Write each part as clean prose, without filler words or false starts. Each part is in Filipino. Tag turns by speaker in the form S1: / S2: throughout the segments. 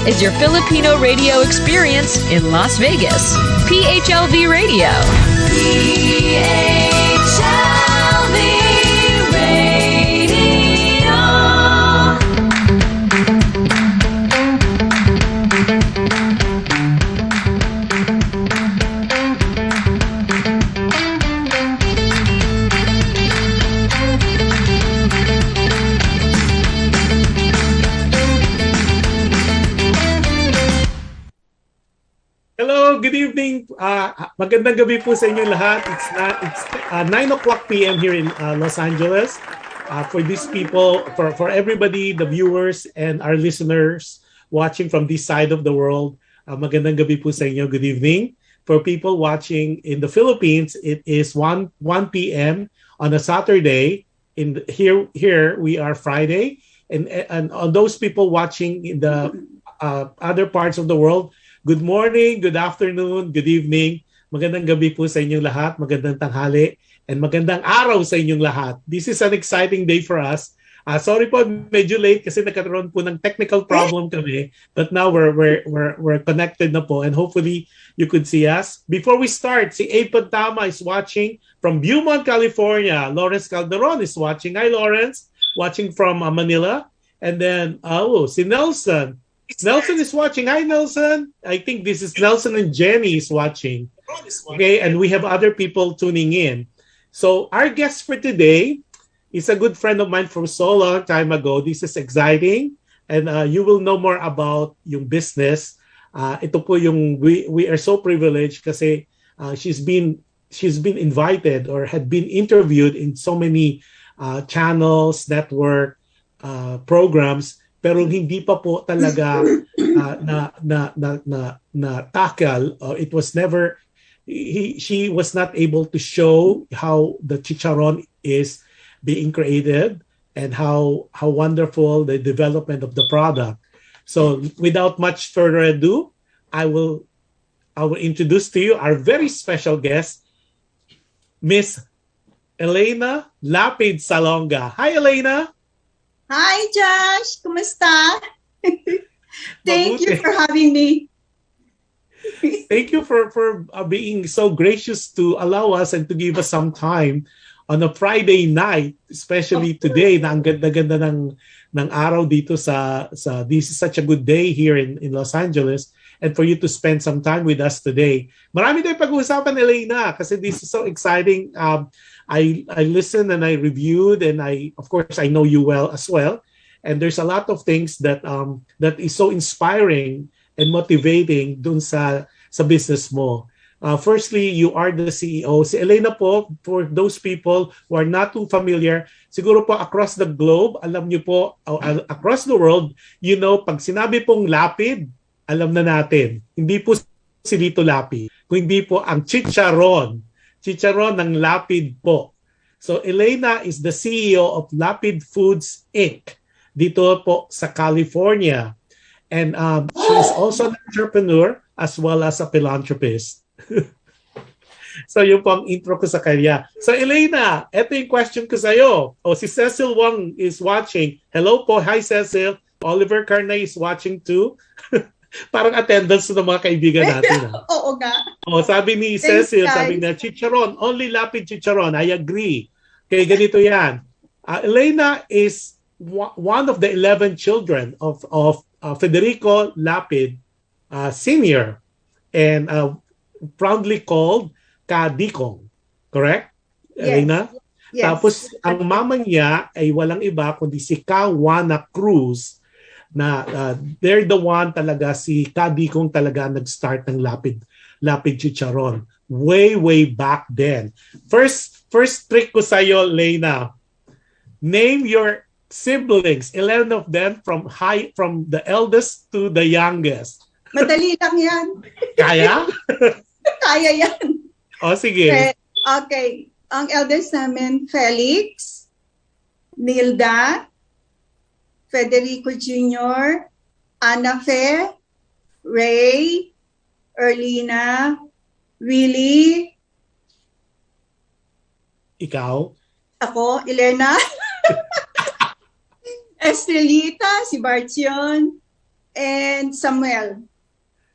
S1: is your Filipino radio experience in Las Vegas. PHLV Radio. PHLV Radio.
S2: Hello, good evening. Magandang gabi po sa inyo lahat. It's 9 o'clock p.m. here in Los Angeles. For these people, for everybody, the viewers and our listeners watching from this side of the world, magandang gabi po sa inyo. Good evening. For people watching in the Philippines, it is 1 p.m. on a Saturday. Here we are Friday, and on those people watching in the other parts of the world, good morning, good afternoon, good evening. Magandang gabi po sa inyong lahat, magandang tanghali, and magandang araw sa inyong lahat. This is an exciting day for us. Sorry po, medyo late kasi nagkaroon po ng technical problem kami. But now we're connected na po, and hopefully you could see us. Before we start, si Apod Tama is watching from Beaumont, California. Lawrence Calderon is watching. Hi, Lawrence. Watching from Manila. And then, si Nelson. Nelson is watching. Hi, Nelson. I think this is Nelson and Jenny is watching. Okay, and we have other people tuning in. So our guest for today is a good friend of mine from so long time ago. This is exciting, and you will know more about yung business. Ito po yung we are so privileged kasi she's been invited or had been interviewed in so many channels, network, programs. Pero hindi pa po talaga na tackle. It was never. She was not able to show how the chicharon is being created and how wonderful the development of the product. So, without much further ado, I will introduce to you our very special guest, Miss ELENA Lapid Salonga. Hi, ELENA.
S3: Hi, Josh. Kumusta? Thank you for having me.
S2: Thank you for being so gracious to allow us and to give us some time on a Friday night, especially today na ang ganda-ganda ng araw dito sa this is such a good day here in Los Angeles, and for you to spend some time with us today. Marami tayong pag-uusapan, ELENA, kasi this is so exciting. I listened and I reviewed, and of course I know you well as well, and there's a lot of things that is so inspiring and motivating dun sa business mo. Firstly, you are the CEO. Si ELENA po, for those people who are not too familiar, siguro po across the globe, alam niyo po, across the world, pag sinabi pong lapid, alam na natin. Hindi po si Lito Lapid, kundi po ang chicharon ng Lapid po. So ELENA is the CEO of Lapid Foods Inc. dito po sa California. And she is also an entrepreneur as well as a philanthropist. So yun po ang intro ko sa kanya. So ELENA, eto yung question ko sa'yo. Si Cecil Wong is watching. Hello po. Hi, Cecil. Oliver Carnay is watching too. Parang attendance ng mga kaibigan natin.
S3: Oo nga.
S2: Sabi ni Cecil, sabi na, chicharon, only Lapid Chicharon. I agree. Okay, ganito yan. ELENA is one of the 11 children of Federico Lapid Sr. and proudly called Kadikong. Correct?
S3: Yes.
S2: ELENA?
S3: Yes.
S2: Tapos, ang mama niya ay walang iba kundi si Kawana Cruz, na they're the one talaga, si Kadikong talaga nag-start ng Lapid Chicharon way back then. First trick ko sa iyo, ELENA. Name your siblings, 11 of them from the eldest to the youngest.
S3: Madali lang yan.
S2: Kaya?
S3: Kaya yan.
S2: Sige.
S3: Okay. Ang eldest namin, Felix, Nilda, Federico Jr., Ana Fe, Ray, Erlina, Willie.
S2: Ikaw?
S3: Ako, ELENA. Estrelita, si Bartion, and Samuel,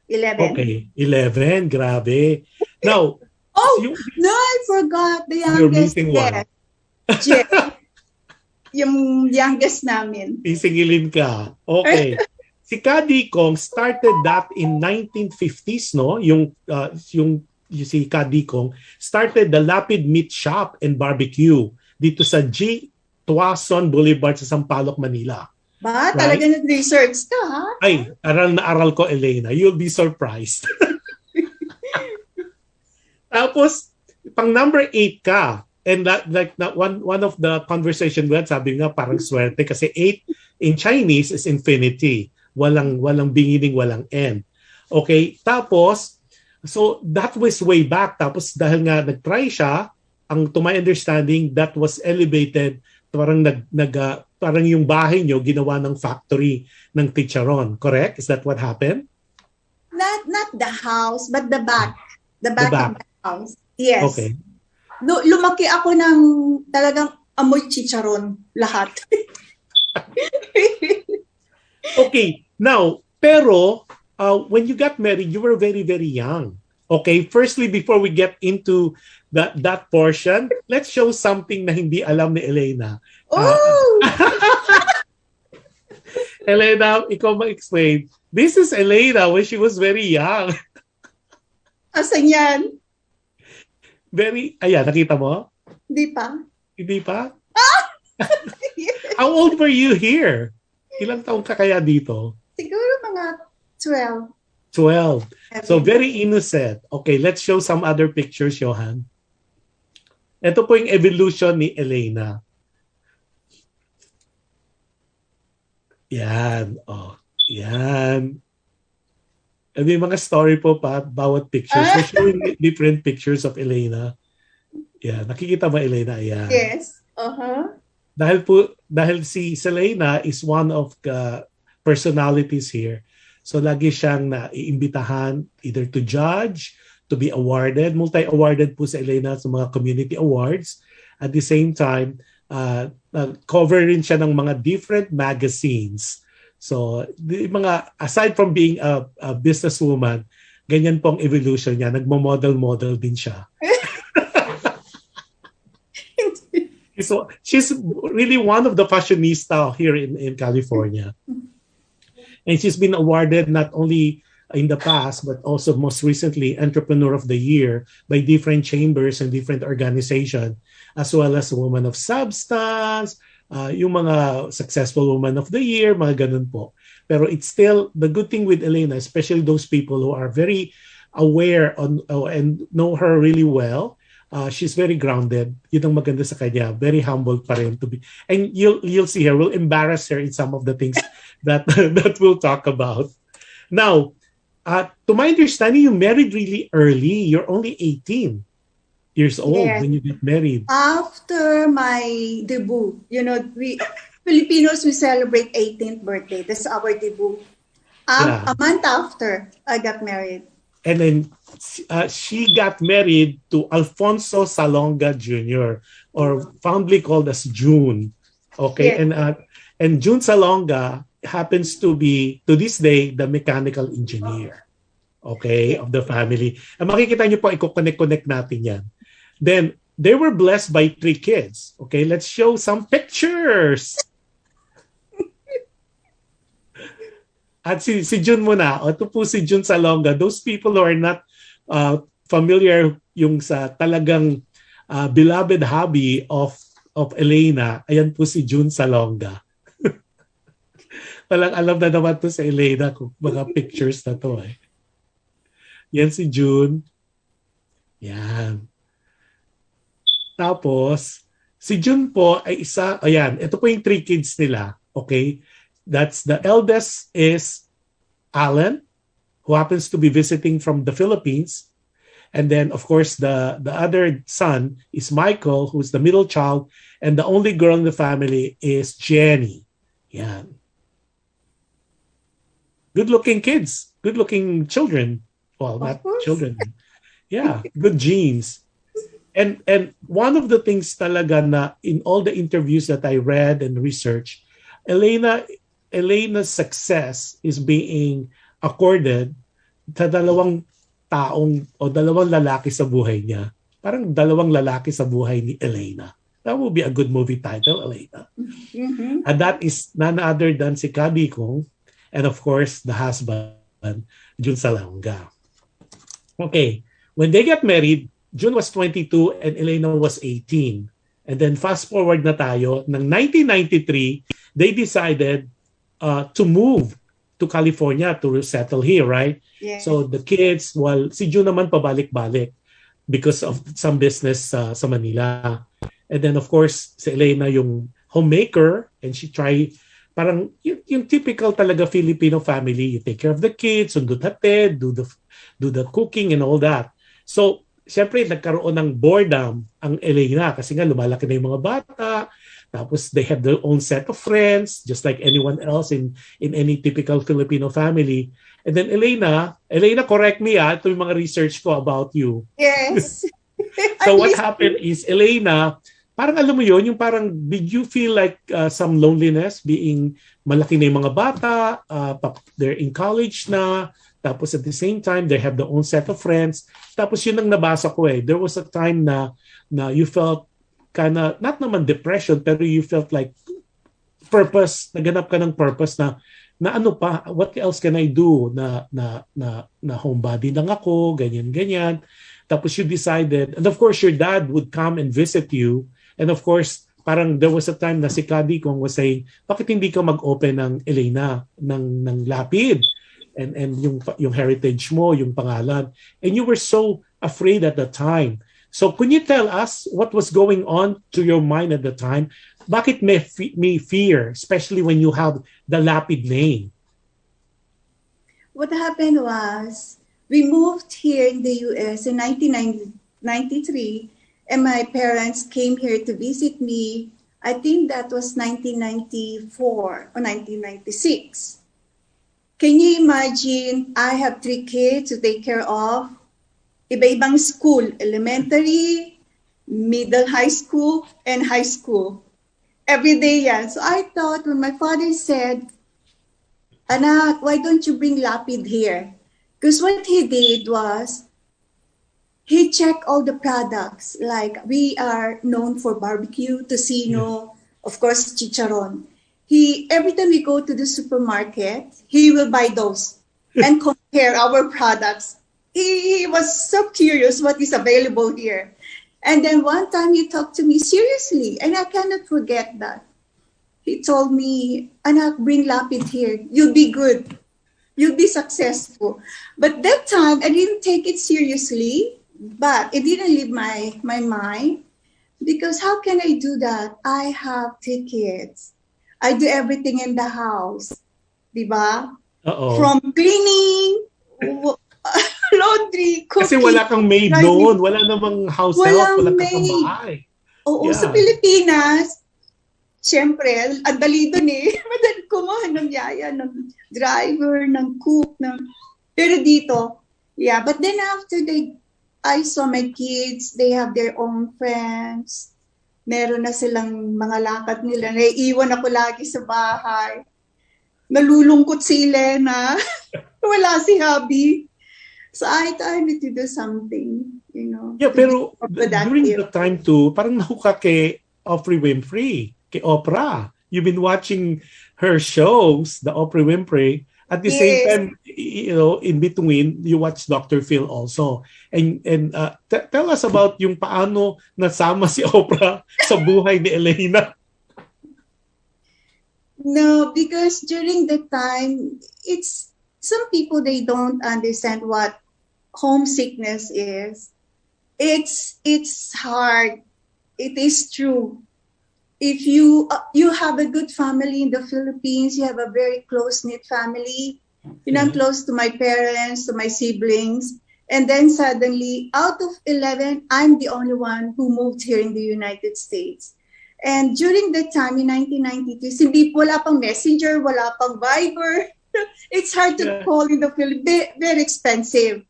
S3: 11.
S2: Okay, 11. Grabe. Now,
S3: Oh,
S2: yung,
S3: no, I forgot the
S2: you're
S3: youngest.
S2: missing one.
S3: Jeff. Yung youngest namin.
S2: Sisingilin ka. Okay. Si Kadi Kong started that in 1950s, no? Yung si Kadi Kong started the Lapid Meat Shop and Barbecue dito sa G. Tuason Boulevard sa Sampaloc, Manila.
S3: Ba, talaga nag-research ka, ha?
S2: Ay, aral na aral ko, Elena. You'll be surprised. Tapos, pang number 8 ka. And one of the conversation we had, sabi nga parang swerte kasi 8 in Chinese is infinity. Walang beginning, walang end. Okay, tapos so that was way back. Tapos dahil nga nag-try siya, to my understanding that was elevated, parang parang yung bahay nyo ginawa ng factory ng chicharon. Correct? Is that what happened?
S3: Not the house, but the back. The back of the house. Yes.
S2: Okay.
S3: No, lumaki ako ng talagang amoy chicharon lahat.
S2: Okay. Now, pero when you got married, you were very, very young. Okay. Firstly, before we get into that portion, let's show something na hindi alam ni Elena.
S3: Oh!
S2: Elena, ikaw mag-explain. This is Elena when she was very young.
S3: Asan yan?
S2: Ayan, nakita mo?
S3: Hindi pa.
S2: Hindi pa? How old were you here? Ilang taong ka kaya dito?
S3: Siguro mga 12.
S2: 12. So very innocent. Okay, let's show some other pictures, Johan. Ito po yung evolution ni Elena. Yan. Oh, yan. May mga story po pa bawat pictures. We're showing different pictures of Elena. Yeah, nakikita mo Elena? Ayan.
S3: Yes. Uh-huh.
S2: Dahil si Selena is one of the personalities here. So lagi siyang naiimbitahan either to judge, to be awarded. Multi-awarded po si Elena sa mga community awards. At the same time, cover rin siya ng mga different magazines. So, aside from being a businesswoman, ganyan pong evolution niya. Nagmo-model din siya. So, she's really one of the fashionista here in California. And she's been awarded not only in the past, but also most recently, Entrepreneur of the Year by different chambers and different organizations, as well as Woman of Substance, yung mga Successful Woman of the Year, mga ganun po. Pero it's still, the good thing with Elena, especially those people who are very aware and know her really well, she's very grounded. Yun ang maganda sa kanya. Very humble pa rin to be. And you'll see her. We'll embarrass her in some of the things that we'll talk about. Now, to my understanding, you married really early. You're only 18 years old when you get married.
S3: After my debut, we Filipinos, we celebrate 18th birthday. That's our debut. A month after I got married.
S2: And then she got married to Alfonso Salonga Jr., or fondly called as June. Okay, yes. And June Salonga happens to be, to this day, the mechanical engineer, okay, of the family. And makikita niyo po, i-connect natin yan. Then, they were blessed by 3 kids. Okay, let's show some pictures. At si June muna. Ito po si June Salonga. Those people who are not familiar yung sa talagang beloved hobby of Elena, ayan po si June Salonga. Walang alam na naman to sa Elena kung mga pictures na to eh. Yan si June. Yan. Tapos, si June po ay isa, ayan, ito po yung 3 kids nila. Okay? That's the eldest is Alan, who happens to be visiting from the Philippines. And then, of course, the other son is Michael, who's the middle child. And the only girl in the family is Jenny. Yan. Good-looking kids. Good-looking children. Well, not children. Yeah, good genes. And one of the things talaga na in all the interviews that I read and researched, Elena Elena's success is being accorded sa dalawang taong o dalawang lalaki sa buhay niya. Parang dalawang lalaki sa buhay ni Elena. That would be a good movie title, Elena.
S3: Mm-hmm.
S2: And that is none other than si Kabi Kong and of course the husband, Jush Salonga. Okay, when they got married, June was 22 and Elena was 18. And then fast forward na tayo, ng 1993, they decided to move to California to settle here, right?
S3: Yes.
S2: So the kids, si June naman pabalik-balik because of some business sa Manila. And then of course, si Elena yung homemaker and she parang yung typical talaga Filipino family. You take care of the kids, sundot hatid, do the cooking and all that. So, siyempre, nagkaroon ng boredom ang Elena kasi nga lumalaki na yung mga bata. Tapos they have their own set of friends, just like anyone else in any typical Filipino family. And then Elena, correct me ito yung mga research ko about you.
S3: Yes.
S2: So what happened is, Elena, parang alam mo yun, yung parang, did you feel like some loneliness being malaki na yung mga bata, they're in college na, tapos at the same time, they have their own set of friends. Tapos yun ang nabasa ko eh. There was a time na you felt kind of, not naman depression, pero you felt like purpose, naganap ka ng purpose na ano pa, what else can I do? Na homebody lang ako, ganyan. Tapos you decided, and of course your dad would come and visit you. And of course, parang there was a time na si Kadi Kong was saying, bakit hindi ka mag-open ng Elena, ng Lapid? And yung heritage mo, yung pangalan. And you were so afraid at the time. So can you tell us what was going on to your mind at the time? Bakit may fear, especially when you have the Lapid name?
S3: What happened was, we moved here in the US in 1993, and my parents came here to visit me. I think that was 1994 or 1996. Can you imagine, I have 3 kids to take care of. Iba-ibang school, elementary, middle high school, and high school. Every day yan. So I thought when my father said, Anak, why don't you bring Lapid here? Because what he did was, he checked all the products. Like we are known for barbecue, tocino, of course, chicharon. Every time we go to the supermarket, he will buy those and compare our products. He was so curious what is available here. And then one time he talked to me seriously, and I cannot forget that. He told me, Anak, bring Lapid here. You'll be good. You'll be successful. But that time, I didn't take it seriously, but it didn't leave my mind. Because how can I do that? I have 3 kids. I do everything in the house. Diba?
S2: Uh-oh.
S3: From cleaning, laundry, cooking.
S2: Kasi wala kang maid doon. Wala namang house help. Wala kang bahay.
S3: Oo, sa Pilipinas, syempre, ang dali doon eh. Madali kumuha ng yaya, ng driver, ng cook. Pero dito, but then after I saw my kids, they have their own friends. Meron na silang mga lakad nila. Naiiwan ako lagi sa bahay. Nalulungkot si Elena. Wala si hubby. So I need to do something,
S2: Yeah, pero during the time too, parang nahuka kay Oprah Winfrey, kay Oprah. You've been watching her shows, the Oprah Winfrey. At the same time, in between, you watch Dr. Phil also. And tell us about yung paano nasama si Oprah sa buhay ni Elena.
S3: No, because during the time, some people, they don't understand what homesickness is. It's hard. It is true. If you have a good family in the Philippines, you have a very close-knit family. I'm close to my parents, to my siblings. And then suddenly, out of 11, I'm the only one who moved here in the United States. And during that time, in 1993, wala pang Messenger, wala pang Viber. It's hard to call in the Philippines. Very expensive.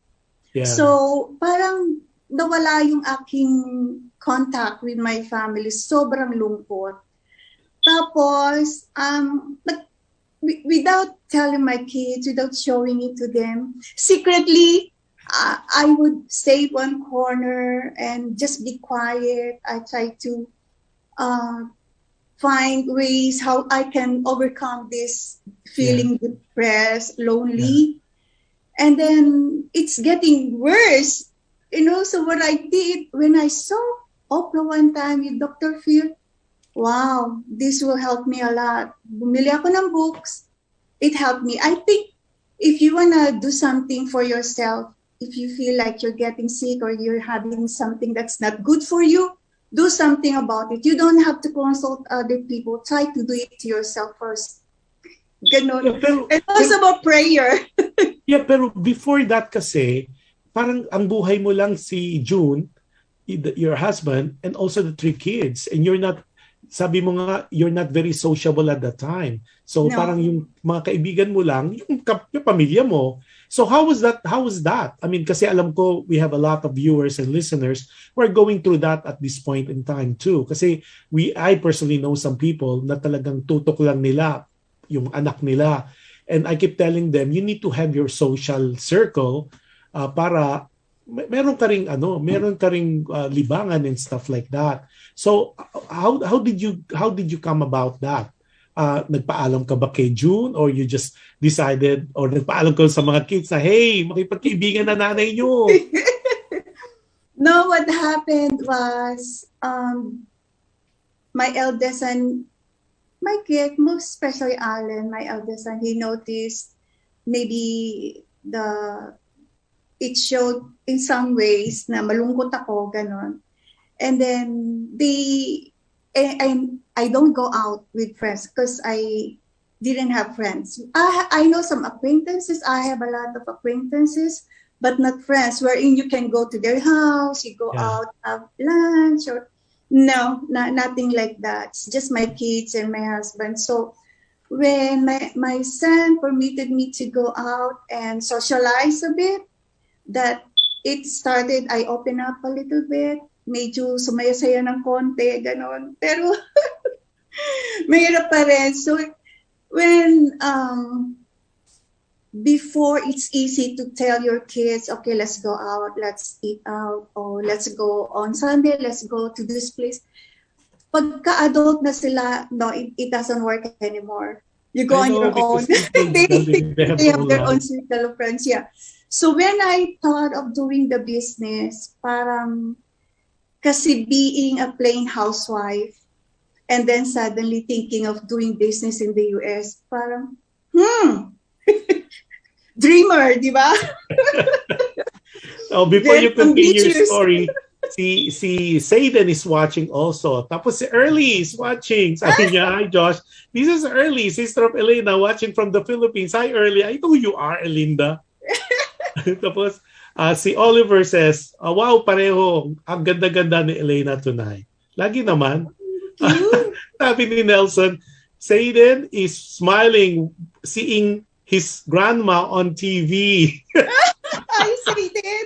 S3: Yeah. So, parang nawala yung aking contact with my family. Sobrang lungkot. Tapos, without telling my kids, without showing it to them, secretly, I would stay one corner and just be quiet. I try to find ways how I can overcome this feeling depressed, lonely. And then it's getting worse. So what I did when I saw Oprah one time with Dr. Phil, wow, this will help me a lot. Bumili ako ng books. It helped me. I think if you want to do something for yourself, if you feel like you're getting sick or you're having something that's not good for you, do something about it. You don't have to consult other people. Try to do it to yourself first. Ganon. And also about prayer.
S2: Pero before that kasi, parang ang buhay mo lang si June, your husband, and also the 3 kids. And you're not, sabi mo nga, you're not very sociable at that time. So parang yung mga kaibigan mo lang, yung pamilya mo. So how was that? I mean, kasi alam ko we have a lot of viewers and listeners who are going through that at this point in time too. Kasi I personally know some people na talagang tutok lang nila yung anak nila. And I keep telling them, you need to have your social circle para meron ka ring libangan and stuff like that. So how did you come about that? Nagpaalam ka ba kay June, or you just decided, or nagpaalam ka sa mga kids na, hey, makipagkaibigan na nanay nyo?
S3: No, what happened was my eldest son, my kid, most especially Alan, my eldest son, he noticed maybe it showed in some ways na malungkot ako, ganon. And then I don't go out with friends because I didn't have friends. I know some acquaintances. I have a lot of acquaintances, but not friends wherein you can go to their house, you go out, have lunch, or nothing like that. It's just my kids and my husband. So when my son permitted me to go out and socialize a bit, that it started, I opened up a little bit, medyo sumaya-saya ng konti, ganon. Pero mahirap pa rin. So when before, it's easy to tell your kids, okay, let's go out, let's eat out, or let's go on Sunday, let's go to this place. Pagka-adult na sila, no, it doesn't work anymore. You go on your own. They have their own circle of friends, So when I thought of doing the business, parang kasi being a plain housewife, and then suddenly thinking of doing business in the US, parang, dreamer, di ba?
S2: Before you continue your story, si Sayden is watching also. Tapos si Early is watching. Sabi niya, hi Josh, this is Early, sister of Elena, watching from the Philippines. Hi Early, I know who you are, Elinda. Tapos si Oliver says, wow, pareho, ang ganda-ganda ni Elena tonight. Lagi naman. Sabi ni Nelson, Sayden is smiling, seeing his grandma on TV.
S3: Hi, Sayden.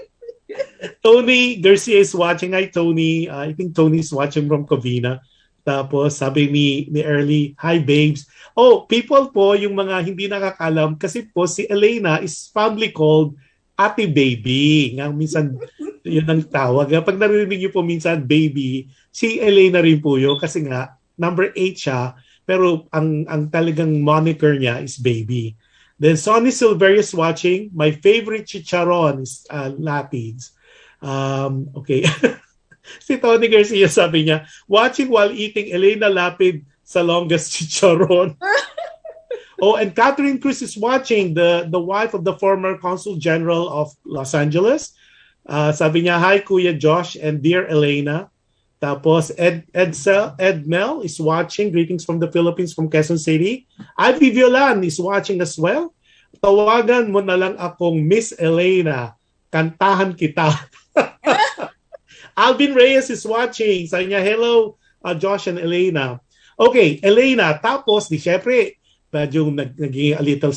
S2: Tony Garcia is watching. Hi, Tony. I think Tony is watching from Covina. Tapos sabi ni Early, hi babes. Oh, people po, yung mga hindi nakakalam, kasi po si Elena is fondly called Ate Baby. Nga minsan, yun ang tawag. Pag narinig niyo po minsan, baby, si Elena rin po yun. Kasi nga, number 8 siya. Pero ang talagang moniker niya is Baby. Then Sonny Silverius watching. My favorite chicharon is Lapids. Okay. Si Tony Garcia sabi niya, watching while eating Elena Lapid Salonga's chicharon. Oh, and Catherine Cruz is watching, the wife of the former Consul General of Los Angeles. Sabi niya, hi Kuya Josh and dear Elena. Tapos Ed Mel is watching. Greetings from the Philippines, from Quezon City. Ivy Violan is watching as well. Tawagan mo na lang akong Miss Elena. Kantahan kita. Alvin Reyes is watching. Sabi niya, hello Josh and Elena. Okay, Elena. Tapos, syempre, medyo naging a little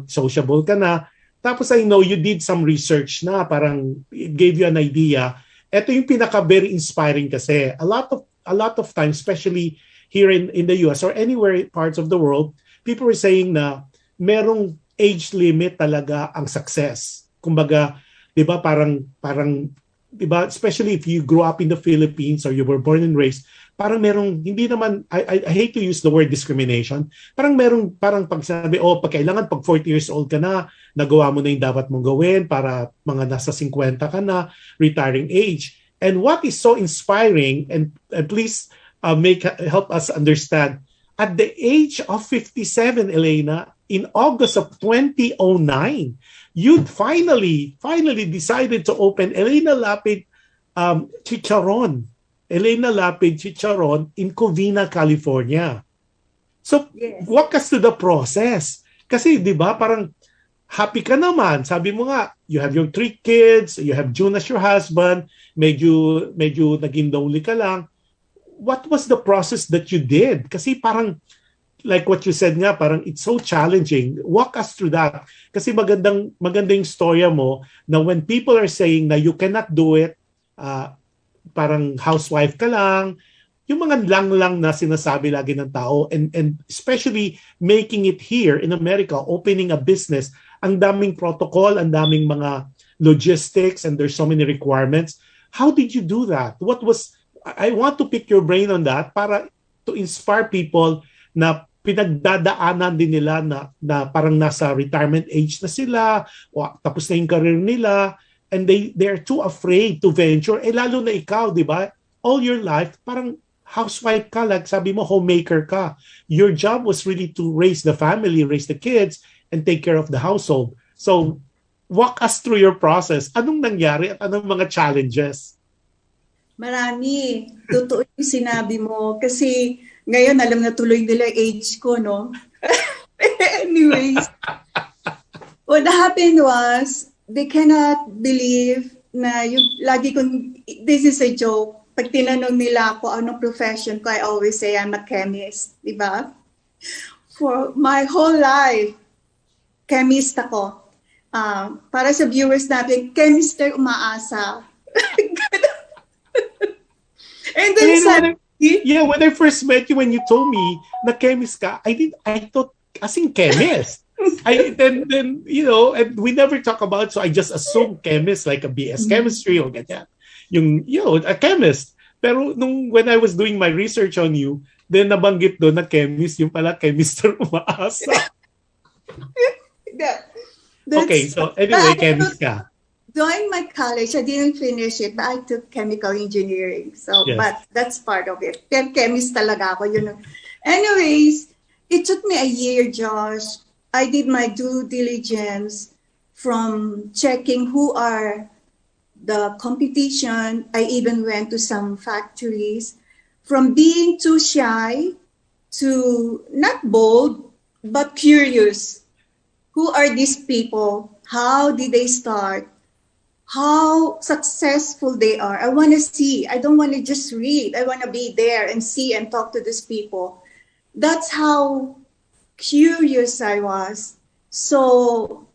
S2: sociable ka na. Tapos I know you did some research na, parang it gave you an idea. Ito yung pinaka very inspiring kasi. A lot of times, especially here in the US or anywhere parts of the world, people are saying na merong age limit talaga ang success. Kumbaga, 'di ba parang 'di ba, especially if you grew up in the Philippines or you were born and raised, parang merong hindi naman I hate to use the word discrimination. Parang pag sabi pag kailangan pag 40 years old ka na, nagawa mo na yung dapat mong gawin para mga nasa 50 ka na, retiring age. And what is so inspiring, and please help us understand, at the age of 57, Elena, in August of 2009, you finally decided to open ELENA LAPID Chicharon. ELENA LAPID Chicharon in Covina, California. So,
S3: Yes.
S2: walk us through the process. Kasi, di ba, parang happy ka naman. Sabi mo nga, you have your 3 kids, you have June as your husband, medyo naging lonely ka lang. What was the process that you did? Kasi parang, like what you said nga, parang it's so challenging. Walk us through that. Kasi magandang yung storya mo na when people are saying na you cannot do it, parang housewife ka lang, yung mga lang na sinasabi lagi ng tao, and especially making it here in America, opening a business, ang daming protocol, ang daming mga logistics, and there's so many requirements. How did you do that? I want to pick your brain on that para to inspire people na pinagdadaanan din nila na parang nasa retirement age na sila, o tapos na yung career nila, and they're too afraid to venture. Lalo na ikaw, di ba? All your life, parang housewife ka, like sabi mo, homemaker ka. Your job was really to raise the family, raise the kids, and take care of the household. So, walk us through your process. Anong nangyari at anong mga challenges?
S3: Marami. Totoo yung sinabi mo. Kasi ngayon, alam na tuloy nila age ko, no? Anyways, what happened was, they cannot believe na yung lagi kong, this is a joke. Pag tinanong nila ako anong profession ko, I always say I'm a chemist. Diba? For my whole life, chemist ako. Para sa viewers natin, chemist ay umaasa. And then suddenly,
S2: when I first met you, when you told me na chemist ka, I thought as in chemist. Then and we never talk about, so I just assume chemist like a BS chemistry or ganyan. A chemist. Pero when I was doing my research on you, then nabanggit doon na chemist, yung pala chemist umaasa. Okay, so anyway, chemist ka.
S3: During my college, I didn't finish it, but I took chemical engineering. So,
S2: Yes.
S3: But that's part of it. Chemist talaga ako, Anyways, it took me a year, Josh. I did my due diligence from checking who are the competition. I even went to some factories. From being too shy to not bold, but curious. Who are these people? How did they start? How successful they are. I want to see. I don't want to just read. I want to be there and see and talk to these people. That's how curious I was. So,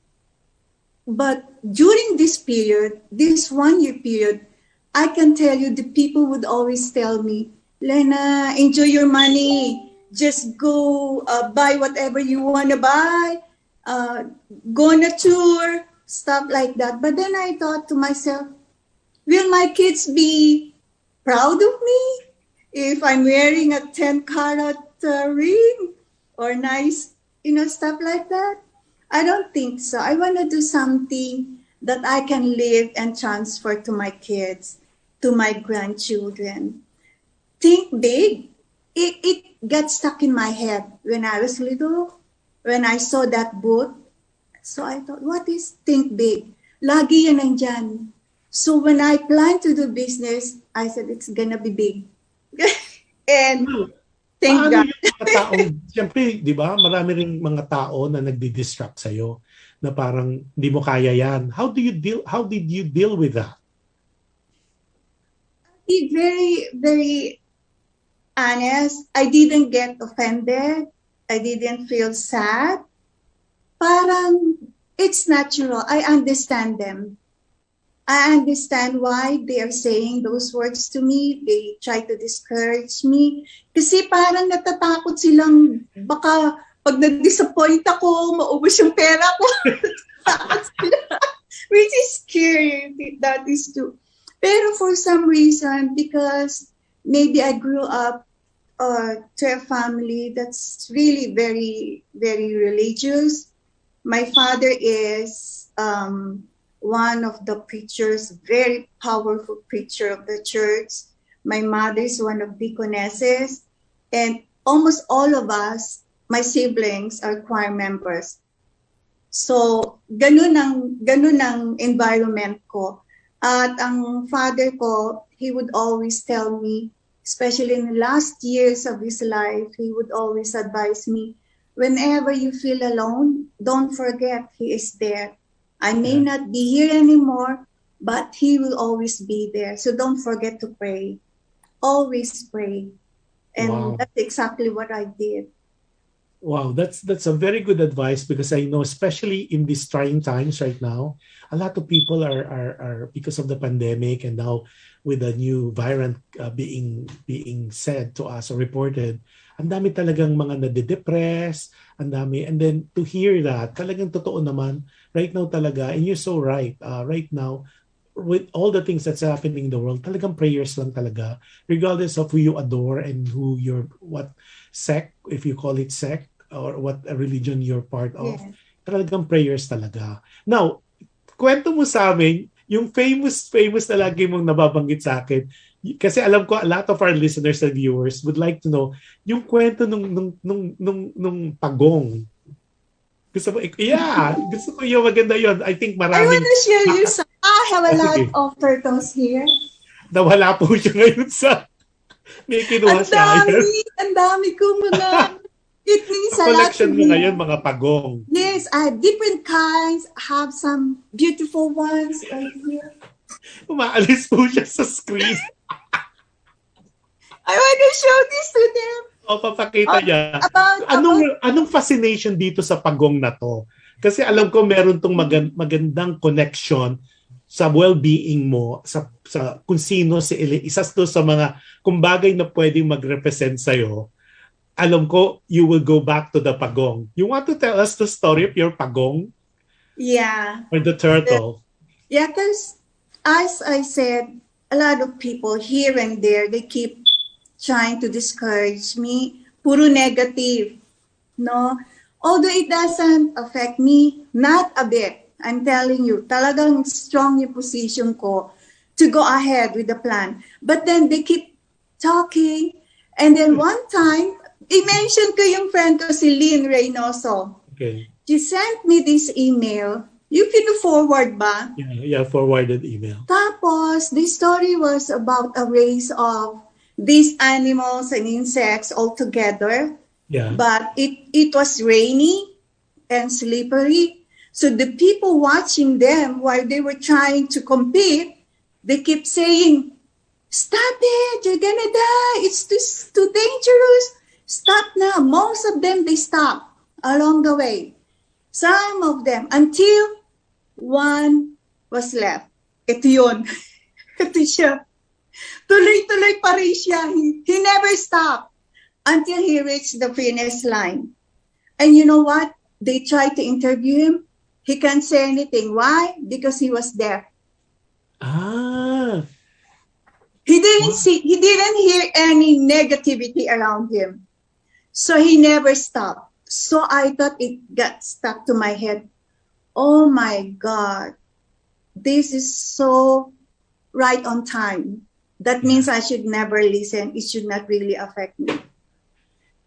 S3: but during this period, this 1 year period, I can tell you the people would always tell me, Lena, enjoy your money. Just go buy whatever you want to buy. Go on a tour. Stuff like that. But then I thought to myself, will my kids be proud of me if I'm wearing a 10-carat ring or nice, stuff like that? I don't think so. I want to do something that I can live and transfer to my kids, to my grandchildren. Think big. It got stuck in my head when I was little, when I saw that book. So I thought, what is think big? Lagi yan nandyan. So when I planned to do business, I said, it's gonna be big. And thank God.
S2: Yung mga tao, siyempre, di ba, marami ring mga tao na nagdi-distract sa'yo na parang hindi mo kaya yan. How did you deal with that?
S3: Be very, very honest. I didn't get offended. I didn't feel sad. Parang it's natural. I understand them. I understand why they are saying those words to me. They try to discourage me. Kasi parang natatakot silang baka Pag na-disappoint ako, maubos yung pera ko. Which is scary. That is true. Pero for some reason, because maybe I grew up to a family that's really very, very religious. My father is one of the preachers, very powerful preacher of the church. My mother is one of deaconesses. And almost all of us, my siblings, are choir members. So, ganun ang environment ko. At ang father ko, he would always tell me, especially in the last years of his life, he would always advise me, whenever you feel alone, don't forget he is there. I may not be here anymore, but he will always be there. So don't forget to pray. Always pray. And that's exactly what I did.
S2: Wow, that's a very good advice, because I know, especially in these trying times right now, a lot of people are because of the pandemic, and now with the new variant being said to us or reported, ang dami talagang mga nade-depress, ang dami. And then to hear that, talagang totoo naman, right now talaga, and you're so right, right now, with all the things that's happening in the world, talagang prayers lang talaga, regardless of who you adore and what sect, if you call it sect, or what religion you're part of. Yes. Talagang prayers talaga. Now, kwento mo sa amin, yung famous na lagi mong nababanggit sa akin, kasi alam ko a lot of our listeners and viewers would like to know yung kwento nung pagong. Gusto ko yung maganda yon. I think maraming...
S3: I want to share you some. I have a lot of turtles here.
S2: Nawala po siya ngayon sa... May kinuha siya.
S3: Ang dami ko mga... It means a lot to me.
S2: Collection mo ngayon, mga pagong.
S3: Yes, I have different kinds. I have some beautiful ones right here.
S2: Umaalis po siya sa screen.
S3: I want to show this to them.
S2: Papakita niya. Anong fascination dito sa pagong na to? Kasi alam ko meron tong magandang connection sa well-being mo, sa kung sino si isa to sa mga kumbagay na pwedeng mag-represent sa'yo. Alam ko, you will go back to the pagong. You want to tell us the story of your pagong?
S3: Yeah.
S2: Or the turtle?
S3: Yeah, because as I said, a lot of people here and there, they keep trying to discourage me. Puro negative. No? Although it doesn't affect me, not a bit. I'm telling you, talagang strong yung position ko to go ahead with the plan. But then they keep talking. And then one time, i-mention ko yung friend ko si Lynn Reynoso.
S2: Okay.
S3: She sent me this email. You can forward ba?
S2: Yeah, forwarded email.
S3: Tapos, the story was about a race of these animals and insects all together.
S2: Yeah.
S3: But it was rainy and slippery. So the people watching them while they were trying to compete, they keep saying, "Stop it, you're gonna die. It's too dangerous. Stop now." Most of them, they stop along the way. Some of them, until one was left. Ito yun. Ito siya. Tuloy-tuloy pa rin siya. He never stopped until he reached the finish line. And you know what? They tried to interview him. He can't say anything. Why? Because he was deaf. He didn't hear any negativity around him. So he never stopped. So I thought it got stuck to my head. Oh my God, this is so right on time. That means I should never listen. It should not really affect me.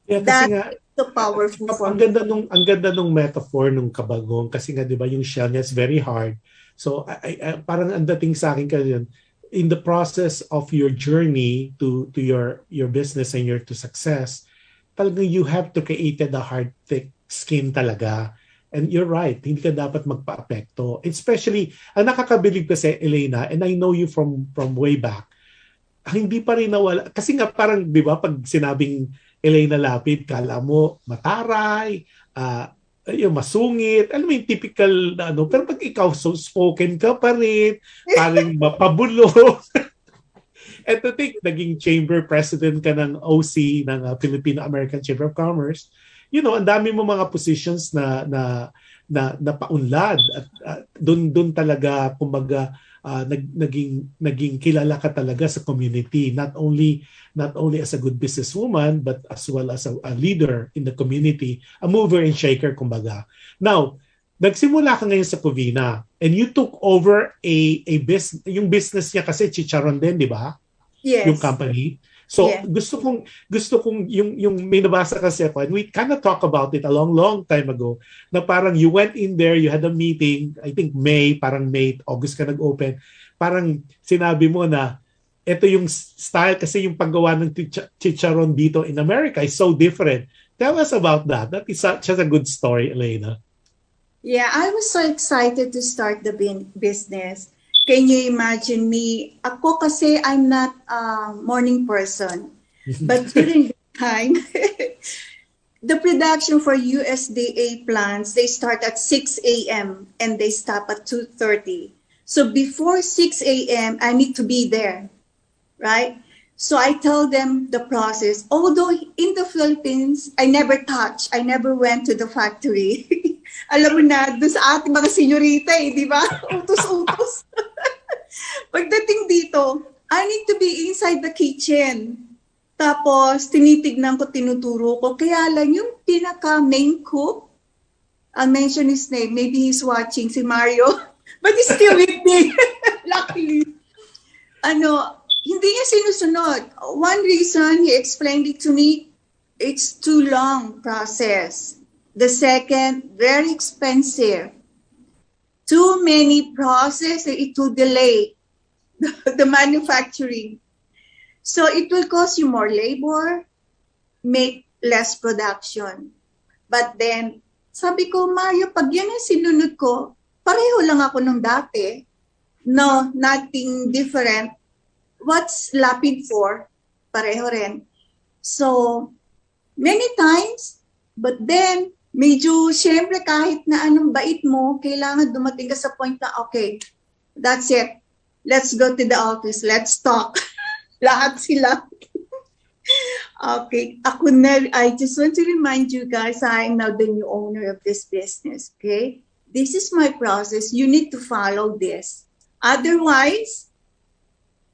S2: Yeah,
S3: That
S2: kasi nga,
S3: is so powerful for
S2: me. Ang ganda nung metaphor nung kabagong, kasi nga 'di ba yung shell niya is very hard. So I parang ang dating sa akin kasi in the process of your journey to your business and to success, talagang you have to create a hard thick skin talaga. And you're right, hindi ka dapat magpa-apekto. Especially, ang nakakabilib kasi, Elena, and I know you from way back, hindi pa rin nawala. Kasi nga parang, di ba, pag sinabing Elena Lapid, kala mo mataray, yung masungit, alam mo yung typical na ano. Pero pag ikaw so spoken ka pa rin, parang mapabulo. And to think, naging chamber president ka ng OC, ng Filipino-American Chamber of Commerce, ang dami mo mga positions na paunlad at doon talaga kumbaga naging kilala ka talaga sa community, not only as a good businesswoman but as well as a leader in the community, a mover and shaker kumbaga. Now, nagsimula ka ngayon sa Covina and you took over a business, yung business niya kasi Chicharon din, di ba?
S3: Yes.
S2: Yung company. So
S3: Yeah.
S2: gusto kong yung may nabasa kasi ako, and we kind of talk about it a long time ago, na parang you went in there, you had a meeting, I think parang May, August ka nag-open. Parang sinabi mo na ito yung style kasi yung paggawa ng chicharon dito in America is so different. Tell us about that. That is such a good story, Elena.
S3: Yeah, I was so excited to start the business. Can you imagine me? Ako kasi I'm not a morning person. But during the time, the production for USDA plants, they start at 6 a.m. and they stop at 2:30. So before 6 a.m., I need to be there, right? So I tell them the process. Although in the Philippines, I never went to the factory. Alam mo na, doon sa ating mga senyorita di ba? Utos-utos. Pagdating dito, I need to be inside the kitchen. Tapos, tinitignan ko, tinuturo ko. Kaya lang yung pinaka-main cook, I'll mention his name, maybe he's watching, si Mario, but he's still with me, luckily. Hindi niya sinusunod. One reason, he explained it to me, it's too long process. The second, very expensive. Too many process, it will delay the manufacturing. So it will cost you more labor, make less production. But then, sabi ko, Mario, pag yan ang sinunod ko, pareho lang ako nung dati. No, nothing different. What's Lapid for? Pareho rin. So, many times, but then, medyo, syempre, kahit na anong bait mo, kailangan dumating ka sa point na, okay, that's it. Let's go to the office. Let's talk. Lahat sila. Okay. I just want to remind you guys, I am now the new owner of this business. Okay? This is my process. You need to follow this. Otherwise,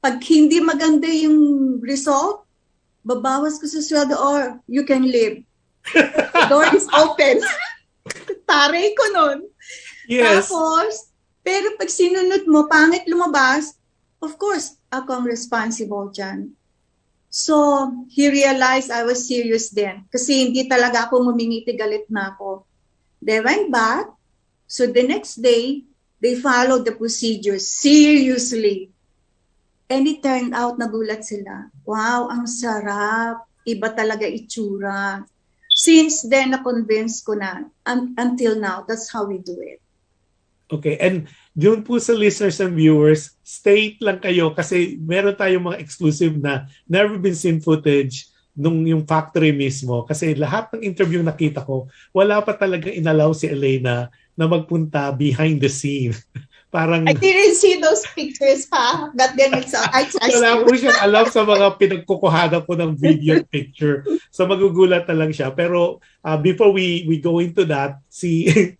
S3: pag hindi maganda yung result, babawas ko sa sweldo or you can leave. The door is open. Taray ko nun.
S2: Yes.
S3: Tapos, pero pag sinunod mo, pangit lumabas, of course, ako ang responsible dyan. So, he realized I was serious then. Kasi hindi talaga ako ngumingiti, galit na ako. They went back. So, the next day, they followed the procedures seriously. And it turned out, nagulat sila. Wow, ang sarap. Iba talaga itsura. Since then, na-convince ko na. Until now, that's how we do it.
S2: Okay, and yun po sa listeners and viewers, stay lang kayo kasi meron tayong mga exclusive na never been seen footage nung yung factory mismo. Kasi lahat ng interview nakita ko, wala pa talaga inalaw si Elena na magpunta behind the scene. Parang
S3: I didn't see those pictures pa. But then I trust
S2: wala
S3: you.
S2: po siyang alam sa mga pinagkukuhanan po ng video picture. So magugulat na lang siya. Pero before we go into that,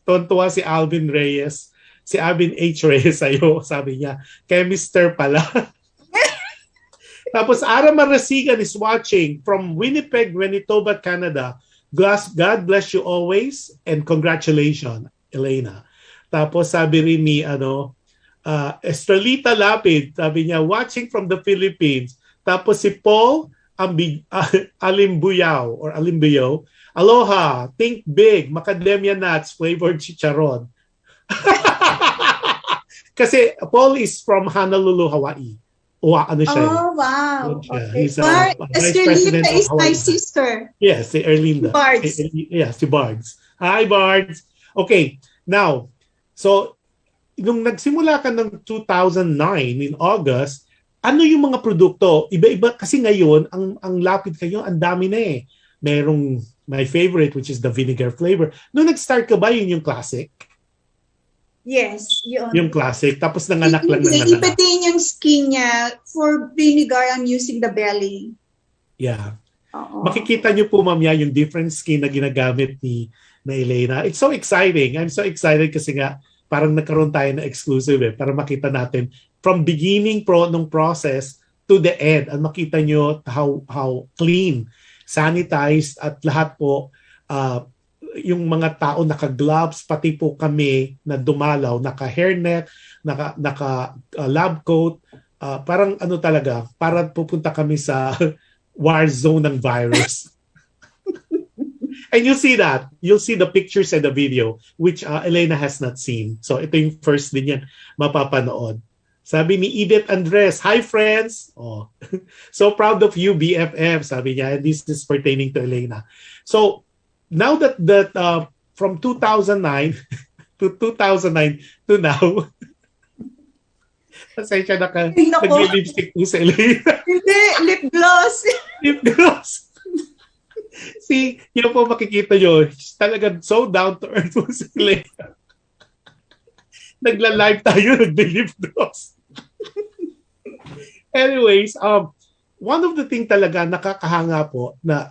S2: tontuwa si Alvin Reyes, si Alvin H. Reyes sa'yo, sabi niya, chemister pala. Tapos Ara Marasigan is watching from Winnipeg, Manitoba, Canada. God bless you always and congratulations, Elena. Tapos sabi rin ni Estrelita Lapid, sabi niya, watching from the Philippines. Tapos si Paul Alimbuyaw, aloha, think big, macadamia nuts, flavored chicharon. Kasi Paul is from Honolulu, Hawaii. Ano siya?
S3: Oh, wow. Okay.
S2: He's a vice president
S3: is
S2: of
S3: my
S2: Hawaii.
S3: sister.
S2: Yes, si Erlinda.
S3: Bards.
S2: Si Bards. Hi, Bards. Okay, now, so, nung nagsimula ka ng 2009 in August, ano yung mga produkto? Iba-iba kasi ngayon, ang lapid kayo, ang dami na eh. Merong my favorite, which is the vinegar flavor. Nung nag-start ka ba, yun yung classic?
S3: Yes, yun.
S2: Yung classic. Tapos nanganak lang ng
S3: Iba din yung skin niya. For vinegar, I'm using the belly.
S2: Yeah.
S3: Oo.
S2: Makikita nyo po mamaya yung different skin na ginagamit na Elena. It's so exciting. I'm so excited kasi nga parang nagkaroon tayo ng exclusive para makita natin from beginning nung process to the end. At makita nyo how clean, sanitized at lahat po yung mga tao naka-gloves, pati po kami na dumalaw, naka-hairnet, naka-lab coat, parang ano talaga, para pupunta kami sa war zone ng virus. And you'll see that. You'll see the pictures and the video, which Elena has not seen. So ito yung first din yan mapapanood. Sabi ni Edith Andres, hi friends! Oh. So proud of you, BFF, sabi niya. And this is pertaining to Elena. So now that from 2009 to 2009 to now, pasensya na nag-lipstick po sa Elena.
S3: Hindi, lip gloss.
S2: Lip gloss. See, yun po makikita nyo, talagang so down to earth po si Elena. Nagla-live tayo, nag-lip gloss. Anyways, one of the thing talaga nakakahanga po na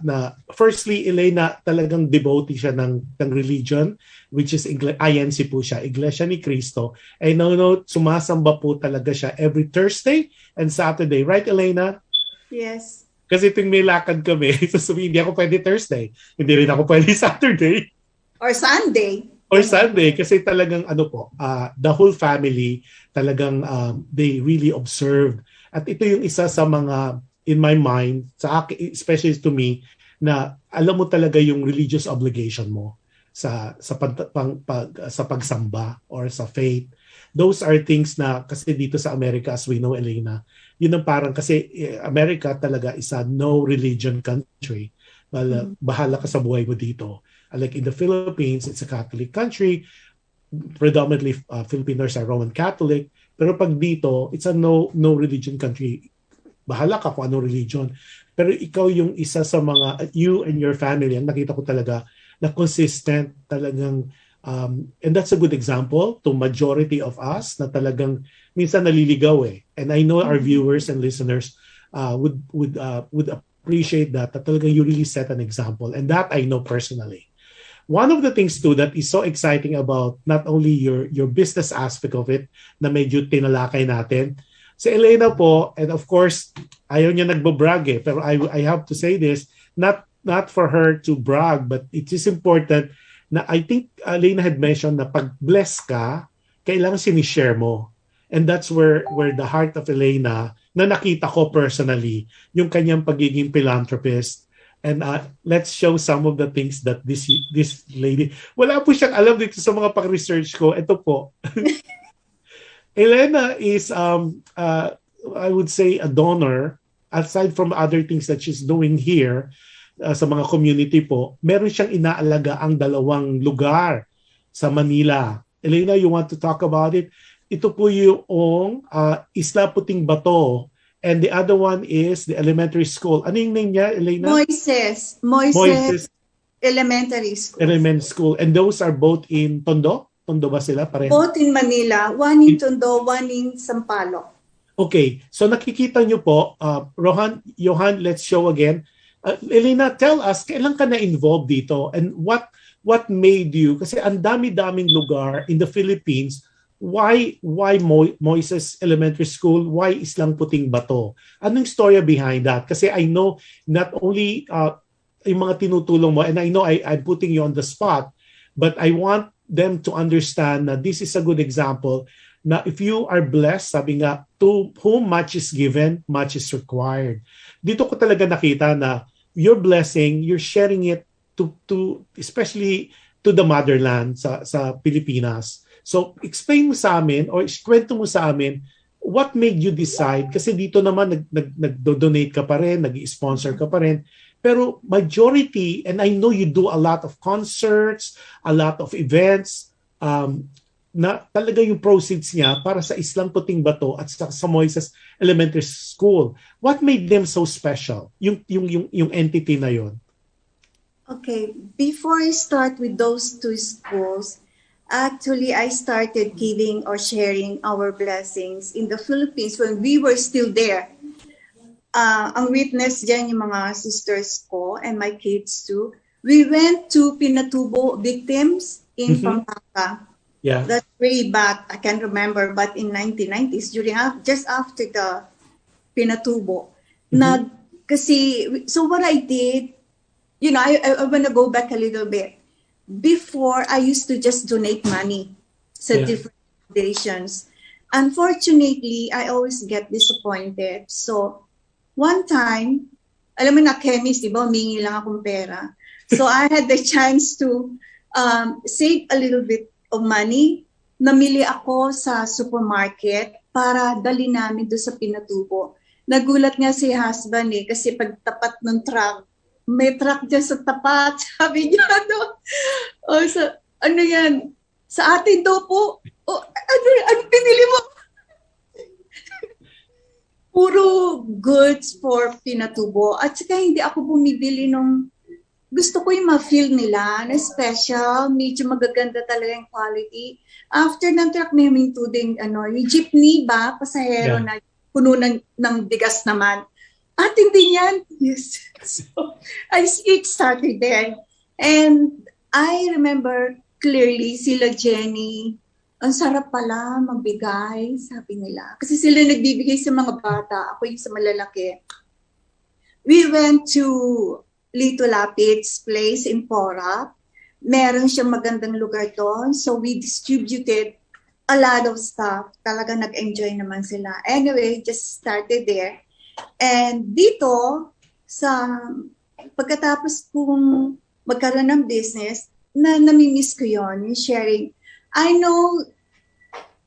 S2: firstly, Elena talagang devotee siya ng religion, which is INC po siya, Iglesia ni Cristo. I know sumasamba po talaga siya every Thursday and Saturday. Right, Elena?
S3: Yes.
S2: Kasi tuwing may lakad kami, sasabihin, hindi ako pwede Thursday. Hindi rin ako pwede Saturday.
S3: Or Sunday.
S2: Or Sunday. Kasi talagang the whole family talagang they really observed. At ito yung isa sa mga, in my mind, sa akin, especially to me, na alam mo talaga yung religious obligation mo sa pagsamba or sa faith. Those are things na kasi dito sa America, as we know, Elena, yun ang parang kasi America talaga is a no religion country. Well, bahala ka sa buhay mo dito. Like in the Philippines, it's a Catholic country. Predominantly Filipinos are Roman Catholic. Pero pag dito, it's a no religion country. Bahala ka kung anong religion. Pero ikaw yung isa sa mga, you and your family, ang nakita ko talaga na consistent talagang. And that's a good example to majority of us na talagang minsan naliligaw And I know our viewers and listeners would appreciate that talagang you really set an example. And that I know personally. One of the things too that is so exciting about not only your business aspect of it na medyo tinalakay natin, si Elena po, and of course, ayaw niya nagbo-brag pero I have to say this, not for her to brag, but it is important na I think Elena had mentioned na pag bless ka, kailangan sinishare mo. And that's where the heart of Elena, na nakita ko personally, yung kanyang pagiging philanthropist. And let's show some of the things that this lady, wala po siyang alam dito sa mga pag-research ko. Ito po. Elena is, I would say, a donor. Aside from other things that she's doing here, sa mga community po, meron siyang inaalaga ang 2 lugar sa Manila. Elena, you want to talk about it? Ito po yung Isla Puting Bato. And the other one is the elementary school. Ano yung name niya, Elena?
S3: Moises Elementary School.
S2: Elementary school. And those are both in Tondo? Tondo ba sila? Pareho?
S3: Both in Manila. One in Tondo, one in Sampaloc.
S2: Okay. So nakikita nyo po, Johan, let's show again. Elena, tell us, kailan ka na-involved dito? And what made you? Kasi ang dami-daming lugar in the Philippines. Why Moises Elementary School? Why Islang Puting Bato? Anong storya behind that? Kasi I know not only yung mga tinutulong mo, and I know I'm putting you on the spot, but I want them to understand na this is a good example na if you are blessed, sabi nga, to whom much is given, much is required. Dito ko talaga nakita na your blessing, you're sharing it to especially to the motherland sa Pilipinas. So, explain mo sa amin or kwento mo sa amin what made you decide, kasi dito naman nag-donate ka pa rin, nag-sponsor ka pa rin, pero majority, and I know you do a lot of concerts, a lot of events, na talaga yung proceeds niya para sa Islang Puting Bato at sa Moises Elementary School. What made them so special? Yung entity na yon.
S3: Okay, before I start with those 2 schools, actually, I started giving or sharing our blessings in the Philippines when we were still there. ang witness dyan yung mga sisters ko and my kids too. We went to Pinatubo victims in Pampanga.
S2: Yeah.
S3: That's way back, I can't remember, but in 1990s, just after the Pinatubo. So what I did, you know, I want to go back a little bit. Before, I used to just donate money to different foundations. Unfortunately, I always get disappointed. So, one time, alam mo na chemist, di ba? Humingi lang akong pera. So, I had the chance to save a little bit of money. Namili ako sa supermarket para dali namin doon sa Pinatubo. Nagulat nga si husband kasi pagtapat ng truck, may truck dyan sa tapat. Sabi niya, ano yan? Sa atin daw po. Ano pinili mo? Puro goods for Pinatubo. At saka hindi ako bumibili nung gusto ko yung ma-feel nila na special, medyo magaganda talaga yung quality. After ng truck, may huminto din, yung jeepney ba, pasahero na puno ng bigas naman. At hindi yan. Yes. So, it started there. And I remember clearly sila Jenny, ang sarap pala magbigay, sabi nila. Kasi sila nagbibigay sa mga bata, ako yung sa malalaki. We went to Lito Lapid's place in Porac. Meron siyang magandang lugar doon. So we distributed a lot of stuff. Talaga nag-enjoy naman sila. Anyway, just started there. And dito, pagkatapos kong magkaroon ng business, namimiss ko yun, yung sharing. I know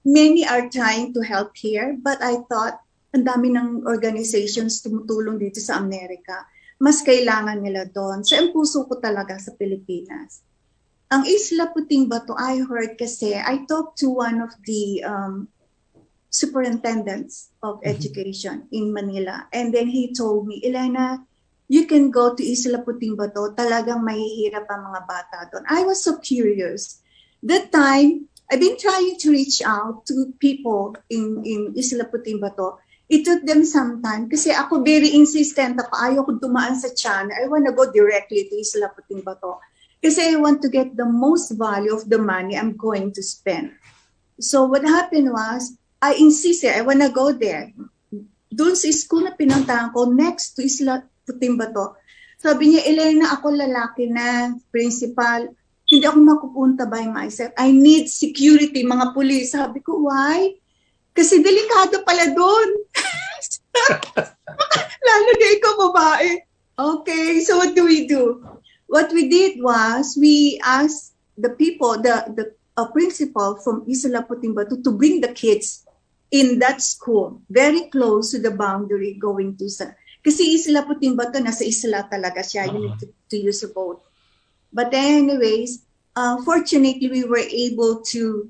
S3: many are trying to help here, but I thought ang dami ng organizations tumutulong dito sa Amerika. Mas kailangan nila doon. So, ang puso ko talaga sa Pilipinas. Ang Isla Puting Bato, I heard kasi, I talked to one of the superintendents of education in Manila. And then he told me, Elena, you can go to Isla Puting Bato. Talagang mahihirap ang mga bata doon. I was so curious. That time, I've been trying to reach out to people in Isla Puting Bato. It took them some time kasi ako very insistent ako. Ayaw ko dumaan sa channel. I want to go directly to Isla Puting Bato. Kasi I want to get the most value of the money I'm going to spend. So what happened was, I insisted, I want to go there. Doon sa school na pinuntahan ko, next to Isla Puting Bato. Sabi niya, Elena, ako lalaki na, principal. Hindi ako makupunta by myself. I need security, mga pulis. Sabi ko, why? Kasi delikado pala doon. Lalo na ikaw babae. Okay, so what do? What we did was, we asked the people, the principal from Isla Puting Bato to bring the kids in that school, very close to the boundary going to sa... Kasi Isla Puting Bato, nasa isla talaga siya. You need to use a boat. But anyways, fortunately, we were able to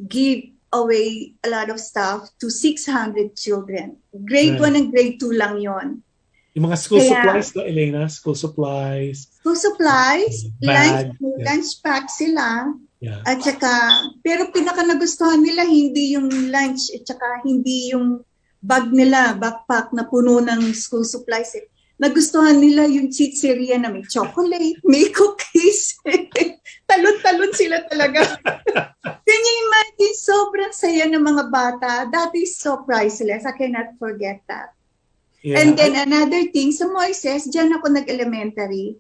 S3: give away a lot of stuff to 600 children. Grade 1 and grade 2 lang yon.
S2: Yung mga school supplies, no, Elena? School supplies. School supplies,
S3: lunch pack sila.
S2: Yeah.
S3: At saka, pero pinaka nagustuhan nila, hindi yung lunch, at saka hindi yung bag nila, backpack na puno ng school supplies. Nagustuhan nila yung chicheria na may chocolate, may cookies. Talon-talon sila talaga. Can you imagine, sobrang saya ng mga bata. That is so priceless. I cannot forget that. Yeah. And then another thing, sa Moises, dyan ako nag-elementary.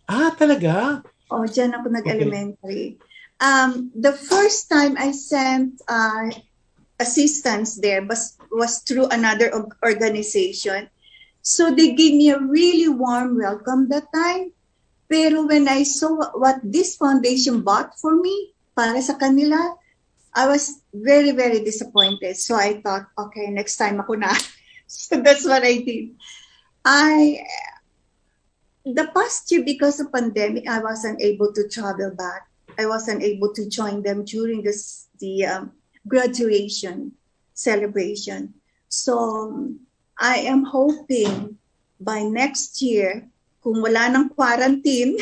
S2: Ah, talaga?
S3: Oh, dyan ako nag-elementary. The first time I sent assistance there was through another organization. So they gave me a really warm welcome that time. Pero when I saw what this foundation bought for me, para sa kanila, I was very, very disappointed. So I thought, okay, next time ako na. So that's what I did. The past year, because of pandemic, I wasn't able to travel back. I wasn't able to join them during the graduation celebration. So I am hoping by next year, kung wala nang quarantine,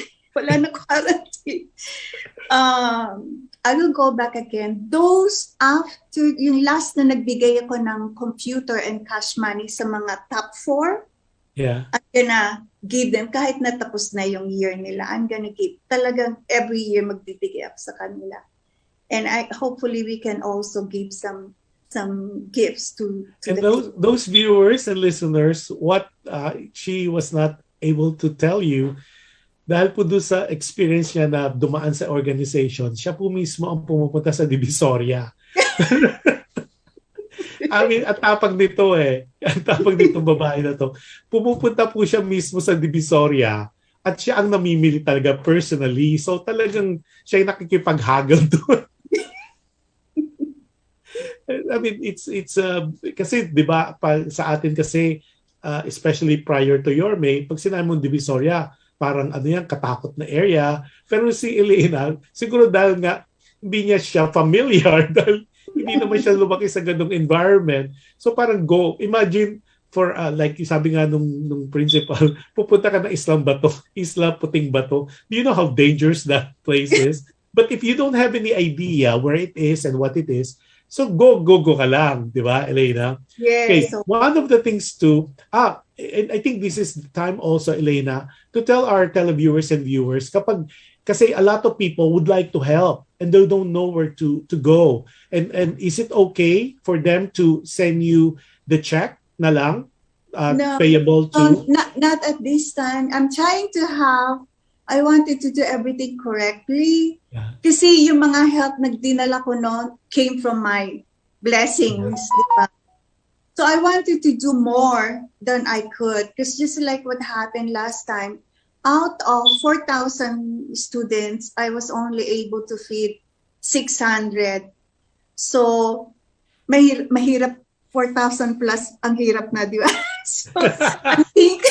S3: I will go back again. Those after, yung last na nagbigay ako ng computer and cash money sa mga top 4,
S2: Yeah.
S3: I'm gonna give them, kahit natapos na yung year nila, I'm gonna give, talagang every year magbibigay ako sa kanila. And hopefully we can also give some gifts to
S2: And
S3: the
S2: those viewers and listeners, what she was not able to tell you, dahil po doon sa experience niya na dumaan sa organization, siya po mismo ang pumupunta sa Divisoria. I mean, at tapag nito At tapag nito babae na to. Pumupunta po siya mismo sa Divisoria at siya ang namimili talaga personally. So talagang siya yung nakikipaghagal doon. I mean, it's kasi 'di ba sa atin kasi especially prior to Yorme, pag sinabi mong Divisoria, parang ano yan, katakot na area. Pero si Elena, siguro dahil nga hindi niya siya familiar dahil hindi naman siya lumaki sa ganung environment. So parang go. Imagine for like sabi nga nung principal, pupunta ka ng Isla Puting Bato. Do you know how dangerous that place is? But if you don't have any idea where it is and what it is, so go ka lang, di ba, Elena?
S3: Yes.
S2: Okay, one of the things too, and I think this is the time also, Elena, to tell our televiewers and viewers, kasi a lot of people would like to help and they don't know where to go. And is it okay for them to send you the check na lang,
S3: No,
S2: payable to?
S3: not at this time. I wanted to do everything correctly.
S2: Yeah.
S3: Kasi yung mga help na dinala ko noon came from my blessings. Diba? So I wanted to do more than I could. Because just like what happened last time, out of 4,000 students, I was only able to feed 600. So mahirap 4,000 plus, ang hirap na, di ba? So I think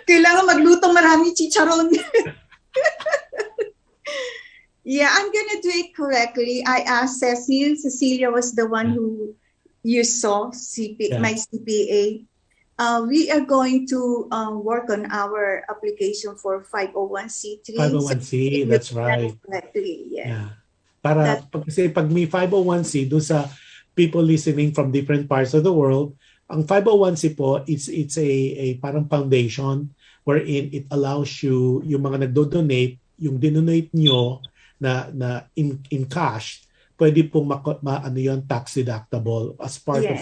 S3: kailangan magluto marami chicharon. Yeah, I'm gonna do it correctly. I asked Cecile. Cecilia was the one who you saw, my CPA. We are going to work on our application for 501c3.
S2: 501c, that's right.
S3: Correctly, yeah.
S2: Kasi pag may 501c, doon sa people listening from different parts of the world, ang 501c po, it's a parang foundation wherein it allows you, yung mga nagdo-donate, yung dinonate nyo na in cash, pwede pong ano yun, tax deductible as part of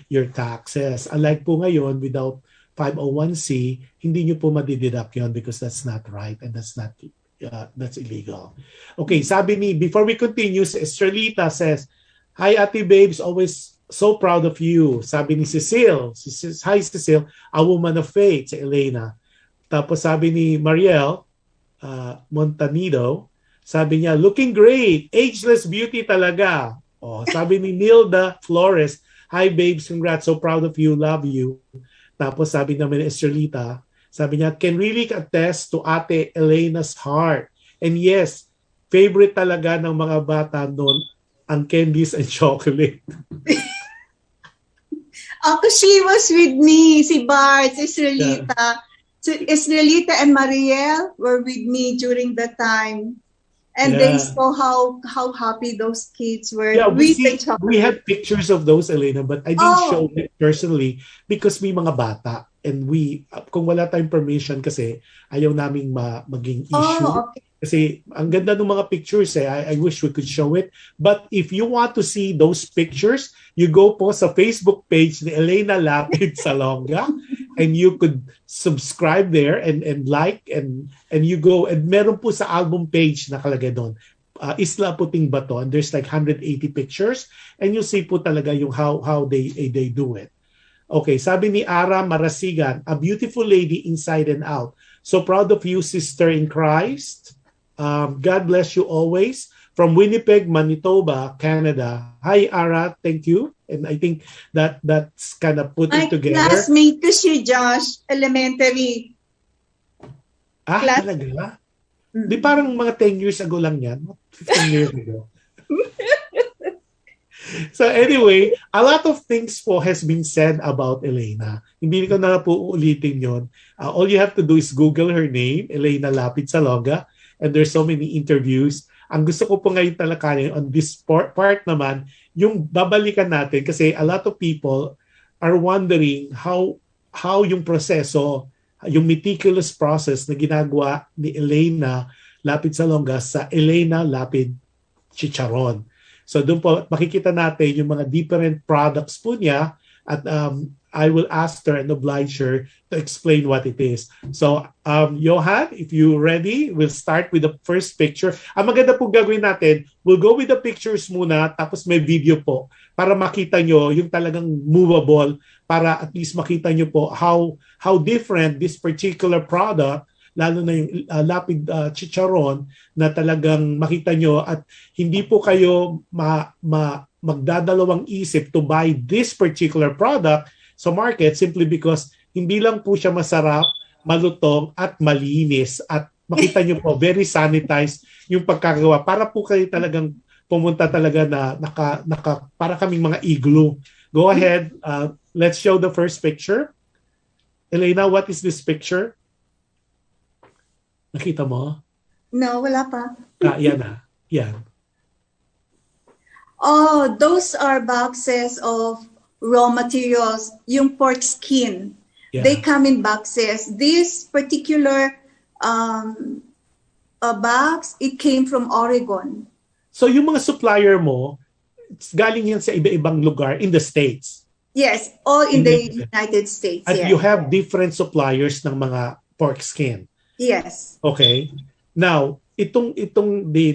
S2: your taxes. Unlike po ngayon, without 501c, hindi nyo po madideduct yun because that's not right and that's illegal. Okay, sabi ni, before we continue, si Estrelita says, "Hi Ate Babes, always so proud of you." Sabi ni Cecile, "Hi Cecile, a woman of faith," si Elena. Tapos sabi ni Mariel Montanido, sabi niya, "Looking great, ageless beauty talaga." Oh, sabi ni Nilda Flores, "Hi babes, congrats, so proud of you, love you." Tapos sabi naman ni Estrelita, sabi niya, "Can really attest to Ate Elena's heart. And yes, favorite talaga ng mga bata noon ang candies and chocolate."
S3: She was with me, si Bart, si Estrelita. Yeah. So Estrelita and Mariel were with me during the time. And they saw how happy those kids were.
S2: Yeah, we have pictures of those, Elena, but I didn't show it personally because may mga bata. And kung wala tayong permission kasi, ayaw naming maging issue.
S3: Okay.
S2: Kasi ang ganda ng mga pictures I wish we could show it. But if you want to see those pictures, you go po sa Facebook page ni ELENA LAPID SALONGA and you could subscribe there and like and you go, and meron po sa album page nakalagay doon, Isla Puting Bato, and there's like 180 pictures and you see po talaga yung how they do it. Okay, sabi ni Ara Marasigan, "A beautiful lady inside and out. So proud of you, sister in Christ. God bless you always." From Winnipeg, Manitoba, Canada. Hi, Ara. Thank you. And I think that's kind of put it together.
S3: My classmate ko si Jush, elementary.
S2: Talaga? Di parang mga 10 years ago lang yan? 15 years ago. So anyway, a lot of things po has been said about Elena. Hindi ko na po uulitin yon. All you have to do is Google her name, ELENA LAPID SALONGA, and there's so many interviews. ang gusto ko po ngayon talakayin on this part naman, yung babalikan natin kasi a lot of people are wondering how yung proseso, yung meticulous process na ginagawa ni Elena Lapid Salonga sa ELENA Lapid Chicharon. So doon po makikita natin yung mga different products po niya at I will ask her and oblige her to explain what it is. So Johan, if you ready, we'll start with the first picture. Ang maganda po gagawin natin, we'll go with the pictures muna tapos may video po para makita nyo yung talagang movable para at least makita nyo po how different this particular product, lalo na yung Lapid Chicharon, na talagang makita nyo at hindi po kayo magdadalawang isip to buy this particular product sa market simply because hindi lang po siya masarap, malutong at malinis at makita nyo po very sanitized yung pagkagawa para po kayo talagang pumunta talaga na para kaming mga igloo. Go ahead, let's show the first picture. Elena, what is this picture? Nakita mo?
S3: No, wala pa.
S2: Yan na. Yan.
S3: Oh, those are boxes of raw materials, yung pork skin.
S2: Yeah.
S3: They come in boxes. This particular box, it came from Oregon.
S2: So yung mga supplier mo, galing yan sa iba-ibang lugar in the States?
S3: Yes, all in the United States.
S2: At
S3: yes.
S2: you have different suppliers ng mga pork skin?
S3: Yes.
S2: Okay. Now, itong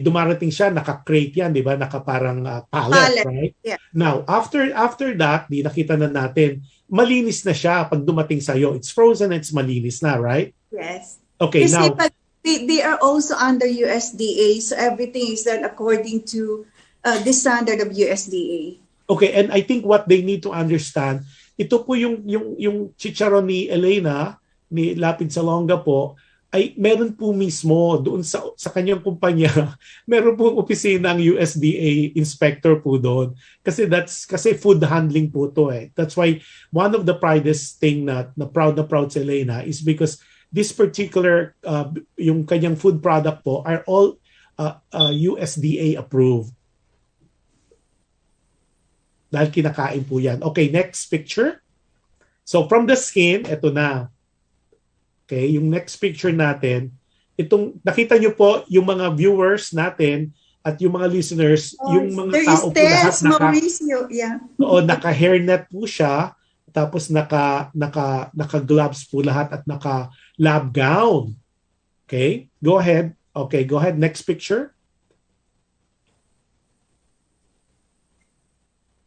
S2: dumarating siya, naka-crate yan, di ba? Naka-parang pallet, right?
S3: Yeah.
S2: Now, after that, nakita na natin, malinis na siya pag dumating sa'yo. It's frozen, it's malinis na, right?
S3: Yes.
S2: Okay,
S3: Kasi
S2: now...
S3: They are also under USDA, so everything is done according to the standard of USDA.
S2: Okay, and I think what they need to understand, ito po yung chicharon ni Elena, ni Lapid Salonga po, ay meron po mismo doon sa kanyang kumpanya, meron po opisina ang USDA inspector po doon. Kasi food handling po to eh. That's why one of the proudest thing na proud si Elena is because this particular yung kanyang food product po are all USDA approved. Dahil kinakain po yan. Okay, next picture. So from the skin, ito na. Okay, yung next picture natin, itong nakita nyo po yung mga viewers natin at yung mga listeners, yung mga tao po lahat naka-hairnet po siya, tapos naka-gloves po lahat at naka-lab gown. Okay, go ahead. Okay, go ahead. Next picture.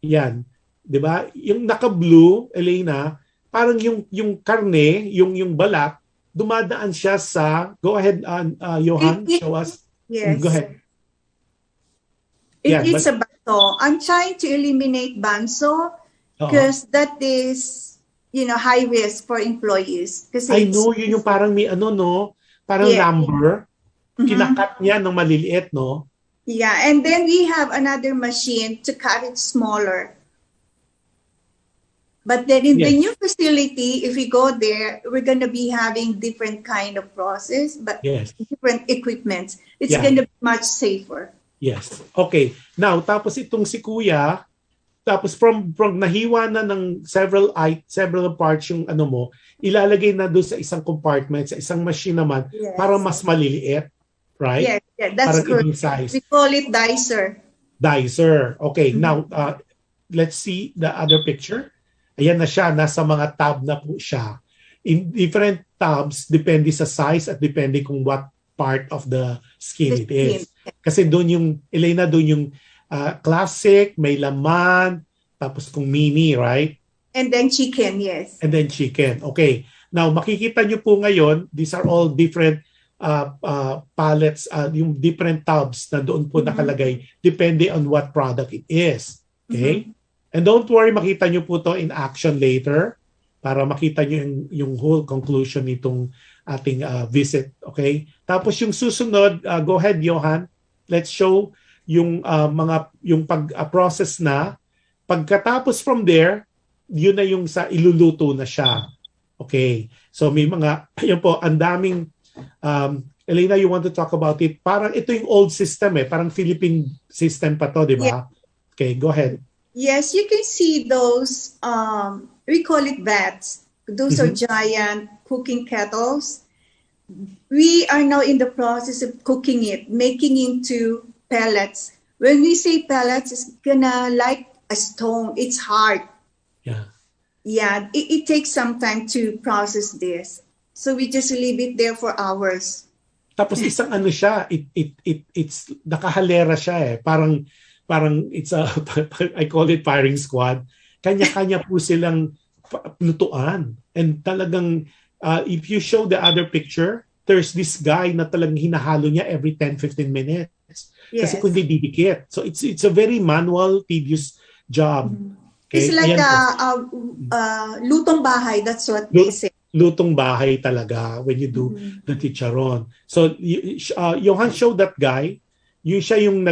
S2: Yan. 'Di ba? Yung naka-blue, Elena, parang yung karne, yung balat, dumadaan siya sa, go ahead, Johan, show us.
S3: Yes.
S2: Go ahead.
S3: It's a banso. I'm trying to eliminate banso because that is, high risk for employees.
S2: I know, yun yung parang may parang number. Kinakat niya ng maliliit, no?
S3: Yeah, and then we have another machine to cut it smaller. But then in the new facility, if we go there, we're going to be having different kind of process, but different equipments. It's going to be much safer.
S2: Yes. Okay. Now, tapos itong si Kuya, tapos from nahiwa na ng several parts yung mo, ilalagay na doon sa isang compartment, sa isang machine naman, para mas maliliit. Right?
S3: Yes, that's good.
S2: Size.
S3: We call it dicer.
S2: Dicer. Okay. Now, let's see the other picture. Ayan na siya, nasa mga tab na po siya. In different tabs, depende sa size at depende kung what part of the skin it is. Kasi doon yung, Elena, doon yung classic, may laman, tapos kung mini, right?
S3: And then chicken, yes.
S2: And then chicken. Okay. Now, makikita nyo po ngayon, these are all different pallets, yung different tabs na doon po nakalagay, depende on what product it is. Okay? And don't worry, makita nyo po to in action later para makita nyo yung whole conclusion nitong ating visit. Okay? Tapos yung susunod, go ahead, Johan. Let's show yung pag-process na. Pagkatapos from there, yun na yung sa iluluto na siya. Okay. So may mga, yun po, ang daming Elena, you want to talk about it? Parang ito yung old system parang Philippine system pa to, di ba? Okay, go ahead.
S3: Yes, you can see those, we call it vats. Those are giant cooking kettles. We are now in the process of cooking it, making into pellets. When we say pellets, it's gonna like a stone. It's hard.
S2: Yeah.
S3: Yeah, it takes some time to process this. So we just leave it there for hours.
S2: Tapos isang ano siya, it's nakahalera siya Parang it's a I call it firing squad. Kanya-kanya po silang lutuan. And talagang if you show the other picture, there's this guy na talagang hinahalo niya every 10-15 minutes.
S3: Yes.
S2: Kasi kundi didikit. So it's a very manual, tedious job. Okay?
S3: It's like lutong bahay, that's what they say.
S2: Lutong bahay talaga when you do the chicharon. So Johan showed that guy. Siya yung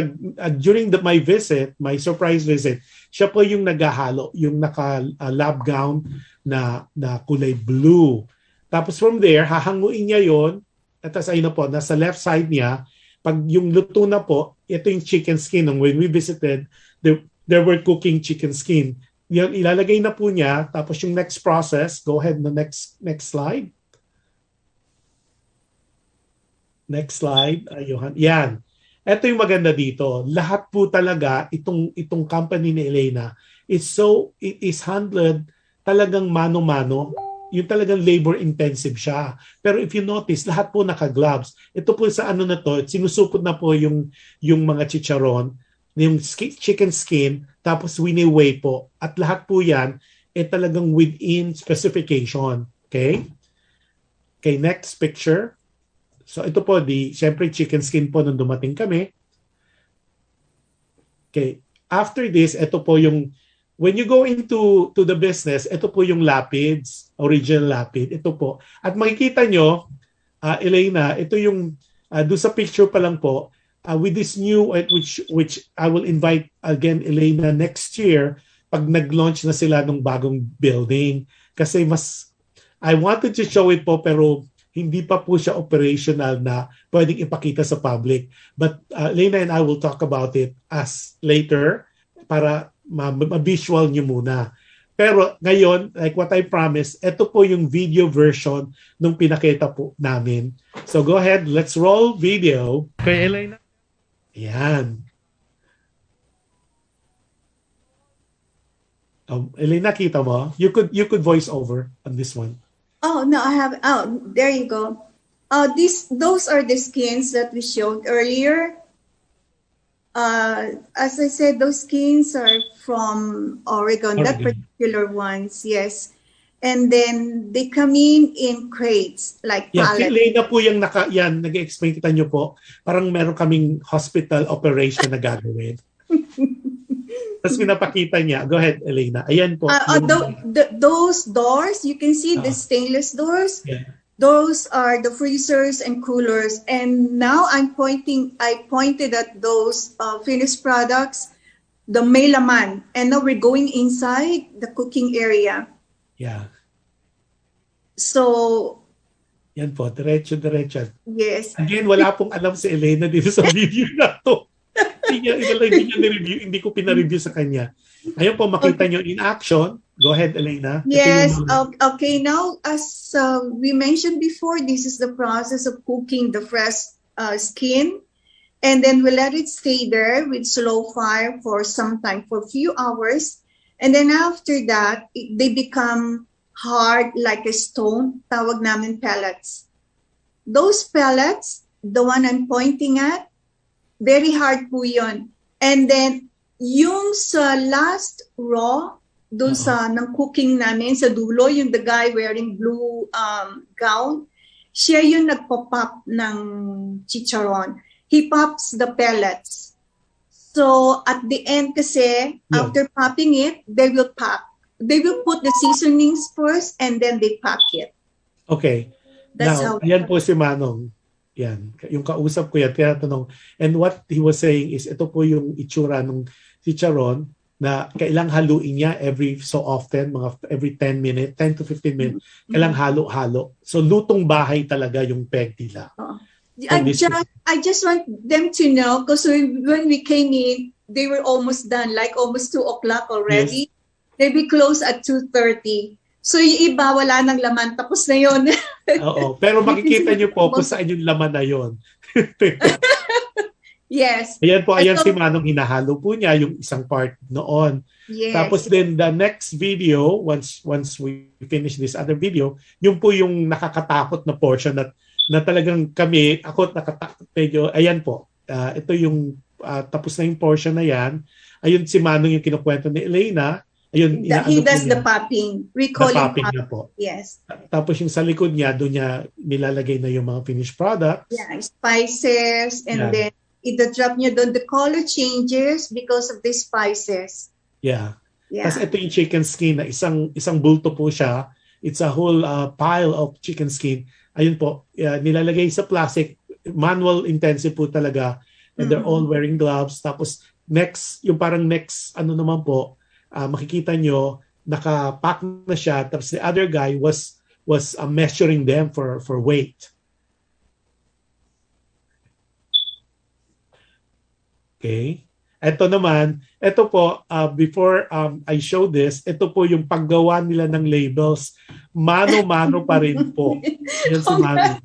S2: during my surprise visit, siya po yung naghahalo, yung naka lab gown na kulay blue. Tapos from there, hahanguin niya yon. At ayun na po, nasa left side niya, pag yung luto na po, ito yung chicken skin. When we visited, they were cooking chicken skin. Yan, ilalagay na po niya. Tapos yung next process, go ahead na next slide. Next slide. Ayun. Yan. Ito yung maganda dito. Lahat po talaga, itong company ni Elena, it is handled talagang mano-mano. Yung talagang labor-intensive siya. Pero if you notice, lahat po naka-gloves. Ito po sa ano na to, sinusupot na po yung mga chicharon, yung chicken skin, tapos wini-weigh po. At lahat po yan, talagang within specification. Okay? Okay, next picture. So ito po, syempre chicken skin po nung dumating kami. Okay. After this, ito po yung, when you go into the business, ito po yung lapids, original lapid. Ito po. At makikita nyo, Elena, ito yung, doon sa picture pa lang po, with this new, which I will invite again, Elena, next year, pag nag-launch na sila ng bagong building. Kasi I wanted to show it po, pero hindi pa po siya operational na pwedeng ipakita sa public. But Elena and I will talk about it as later para ma-visual nyo muna. Pero ngayon, like what I promised, ito po yung video version nung pinakita po namin. So go ahead, let's roll video. Okay, Elena. Yan. Elena, kita mo? You could voice over on this one.
S3: Oh no, I have. Oh, there you go. Those are the skins that we showed earlier. As I said, those skins are from Oregon. That particular ones, yes. And then they come in crates, like pallets.
S2: Elena po yung nag-explain kita nyo po. Parang meron kaming hospital operation na gagawin. Tapos pinapakita niya. Go ahead, Elena. Ayan po.
S3: Those doors, you can see the stainless doors.
S2: Yeah.
S3: Those are the freezers and coolers. And now I pointed at those finished products, the may laman. And now we're going inside the cooking area.
S2: Yeah.
S3: So,
S2: yan po, diretso.
S3: yes.
S2: Again, wala pong alam si Elena dito sa video na to. Hindi niya ni-review, hindi ko pina-review sa kanya. Ayun po, makita nyo in action. Go ahead, Elena.
S3: Yes, okay. Now, as we mentioned before, this is the process of cooking the fresh skin. And then we let it stay there with slow fire for some time, for a few hours. And then after that, they become hard like a stone. Tawag namin pellets. Those pellets, the one I'm pointing at, very hard po yun. And then, yung sa last row, dun sa ng cooking namin, sa dulo, yung the guy wearing blue gown, siya yung nagpo-pop ng chicharon. He pops the pellets. So, at the end kasi, after popping it, they will pop. They will put the seasonings first and then they pack it.
S2: Okay.
S3: That's
S2: now,
S3: how
S2: yan po si Manong. Yan. Yung kausap ko yan, tinatanong. And what he was saying is, ito po yung itsura ng chicharon na kailang haluin niya every so often, every 10 to 15 minutes, kailang halo-halo. So, lutong bahay talaga yung peg nila.
S3: I just want them to know, because when we came in, they were almost done, like almost 2 o'clock already. Yes. They be closed at 2:30. So yung iba, wala nang laman. Tapos na yun.
S2: Oo. Pero makikita nyo po kung saan yung laman na yun.
S3: Yes.
S2: Ayan po, ayan si Manong, hinahalo po niya yung isang part noon.
S3: Yes.
S2: Tapos then the next video, once we finish this other video, yung po yung nakakatakot na portion na talagang kami, ako nakatakot medyo, ayan po. Ito yung tapos na yung portion na yan. Ayun si Manong yung kinukwento ni Elena. Ayun,
S3: he does the popping. We call it popping.
S2: Na po.
S3: Yes.
S2: Tapos yung sa likod niya, doon niya nilalagay na yung mga finished products.
S3: Yeah, spices, and then i-drop niya doon. The color changes because of the spices.
S2: Yeah. Tapos ito yung chicken skin na isang bulto po siya. It's a whole pile of chicken skin. Ayun po, nilalagay sa plastic, manual intensive po talaga, and they're all wearing gloves. Tapos yung parang next, ano naman po, makikita nyo, nakapack na siya, tapos the other guy was measuring them for weight. Okay? Ito po, before I show this, ito po yung paggawa nila ng labels. Mano-mano pa rin po. Yan si Mano.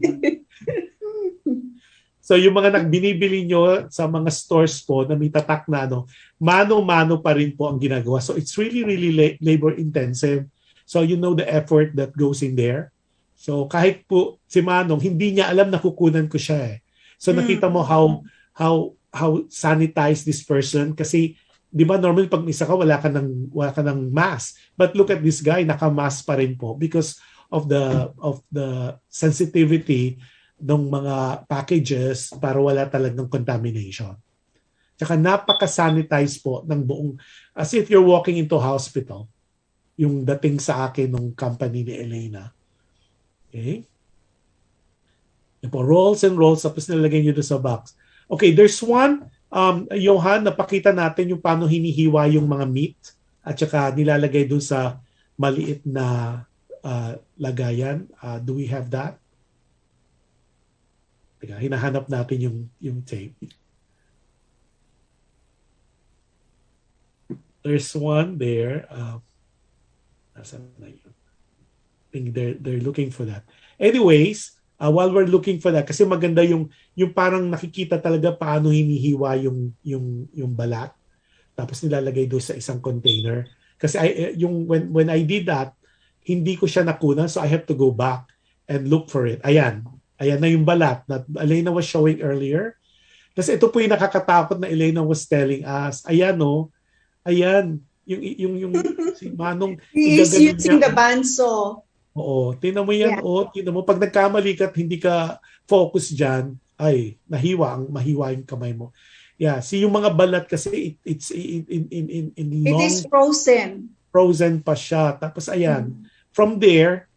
S2: So yung mga nagbinibili nyo sa mga stores po na may tatak na mano-mano pa rin po ang ginagawa. So it's really, really labor intensive. So you know the effort that goes in there. So kahit po si Manong, hindi niya alam na kukunan ko siya eh. So nakita mo how sanitize this person, kasi di ba normally pag isa ka wala ka ng mask, but look at this guy, naka-mask pa rin po because of the sensitivity ng mga packages para wala talagang contamination. Tsaka napaka-sanitize po ng buong, as if you're walking into hospital, yung dating sa akin ng company ni Elena. Okay? Yung po, rolls and rolls, tapos nilagay nyo doon sa box. Okay, there's one, Johan, napakita natin yung paano hinihiwa yung mga meat at saka nilalagay dun sa maliit na lagayan. Do we have that? Teka, hinahanap natin yung tape. There's one there. Nasaan na yun? I think they're looking for that. Anyways, while we're looking for that, kasi maganda yung parang nakikita talaga paano hinihiwa yung balat, tapos nilalagay doon sa isang container. Kasi when I did that, hindi ko siya nakunan, so I have to go back and look for it. Ayan na yung balat that Elena was showing earlier. Tapos ito po yung nakakatakot na Elena was telling us. Ayan yung si Manong,
S3: he is using the bandsaw.
S2: Oo, tinan mo yan. Tinan mo, pag nagkamali ka at hindi ka focus dyan, ay, mahiwa yung kamay mo. Yeah, see yung mga balat kasi it's in long.
S3: It is frozen.
S2: Frozen pa siya. Tapos ayan, from there,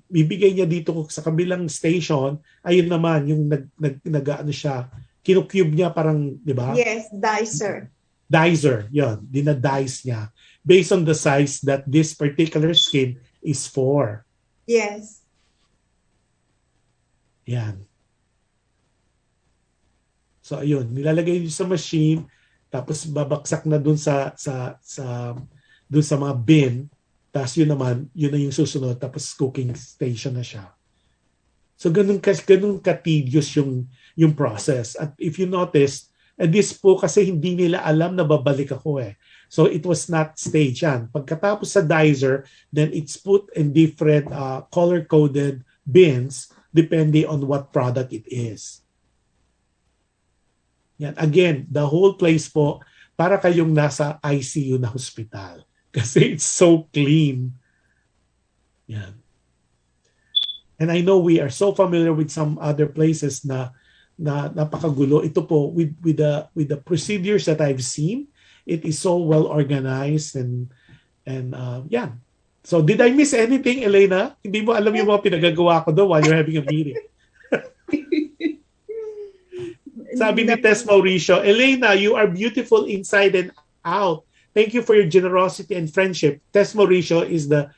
S2: bibigay niya dito sa kabilang station, ayun naman, yung nag-ano siya, kinukube niya parang, di ba?
S3: Yes, dicer.
S2: Dicer, yun. Dinadice niya. Based on the size that this particular skin is for.
S3: Yes.
S2: Yan. So ayun, nilalagay niyo sa machine, tapos babaksak na dun sa mga bin, tapos yun na yung susunod, tapos cooking station na siya. So ganun ka-tedious yung process. At if you notice, this po kasi hindi nila alam na babalik ako eh. So it was not staged yan. Pagkatapos sa dicer, then it's put in different color-coded bins depending on what product it is. Yan. Again, the whole place po, para kayong nasa ICU na hospital. Kasi it's so clean. Yan. And I know we are so familiar with some other places na napakagulo. Ito po, with the procedures that I've seen, it is so well organized and yeah. So did I miss anything, Elena? Hindi mo alam yung mga pinagagawa ko doon while you're having a meeting. Sabi ni Tess Mauricio, Elena, you are beautiful inside and out. Thank you for your generosity and friendship. Tess Mauricio is the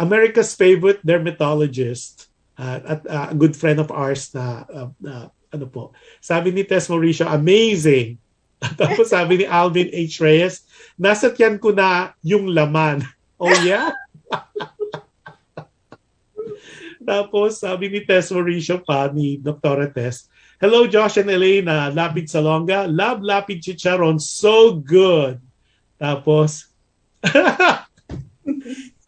S2: America's favorite dermatologist. at a good friend of ours na ano po, sabi ni Tess Mauricio, amazing. Tapos sabi ni Alvin H. Reyes, nasa tiyan ko na yung laman. Oh yeah? Tapos sabi ni Tess Mauricio pa, ni Dr. Tess, hello Josh and Elena, Lapid Salonga, love Lapid Chicharon, so good. Tapos,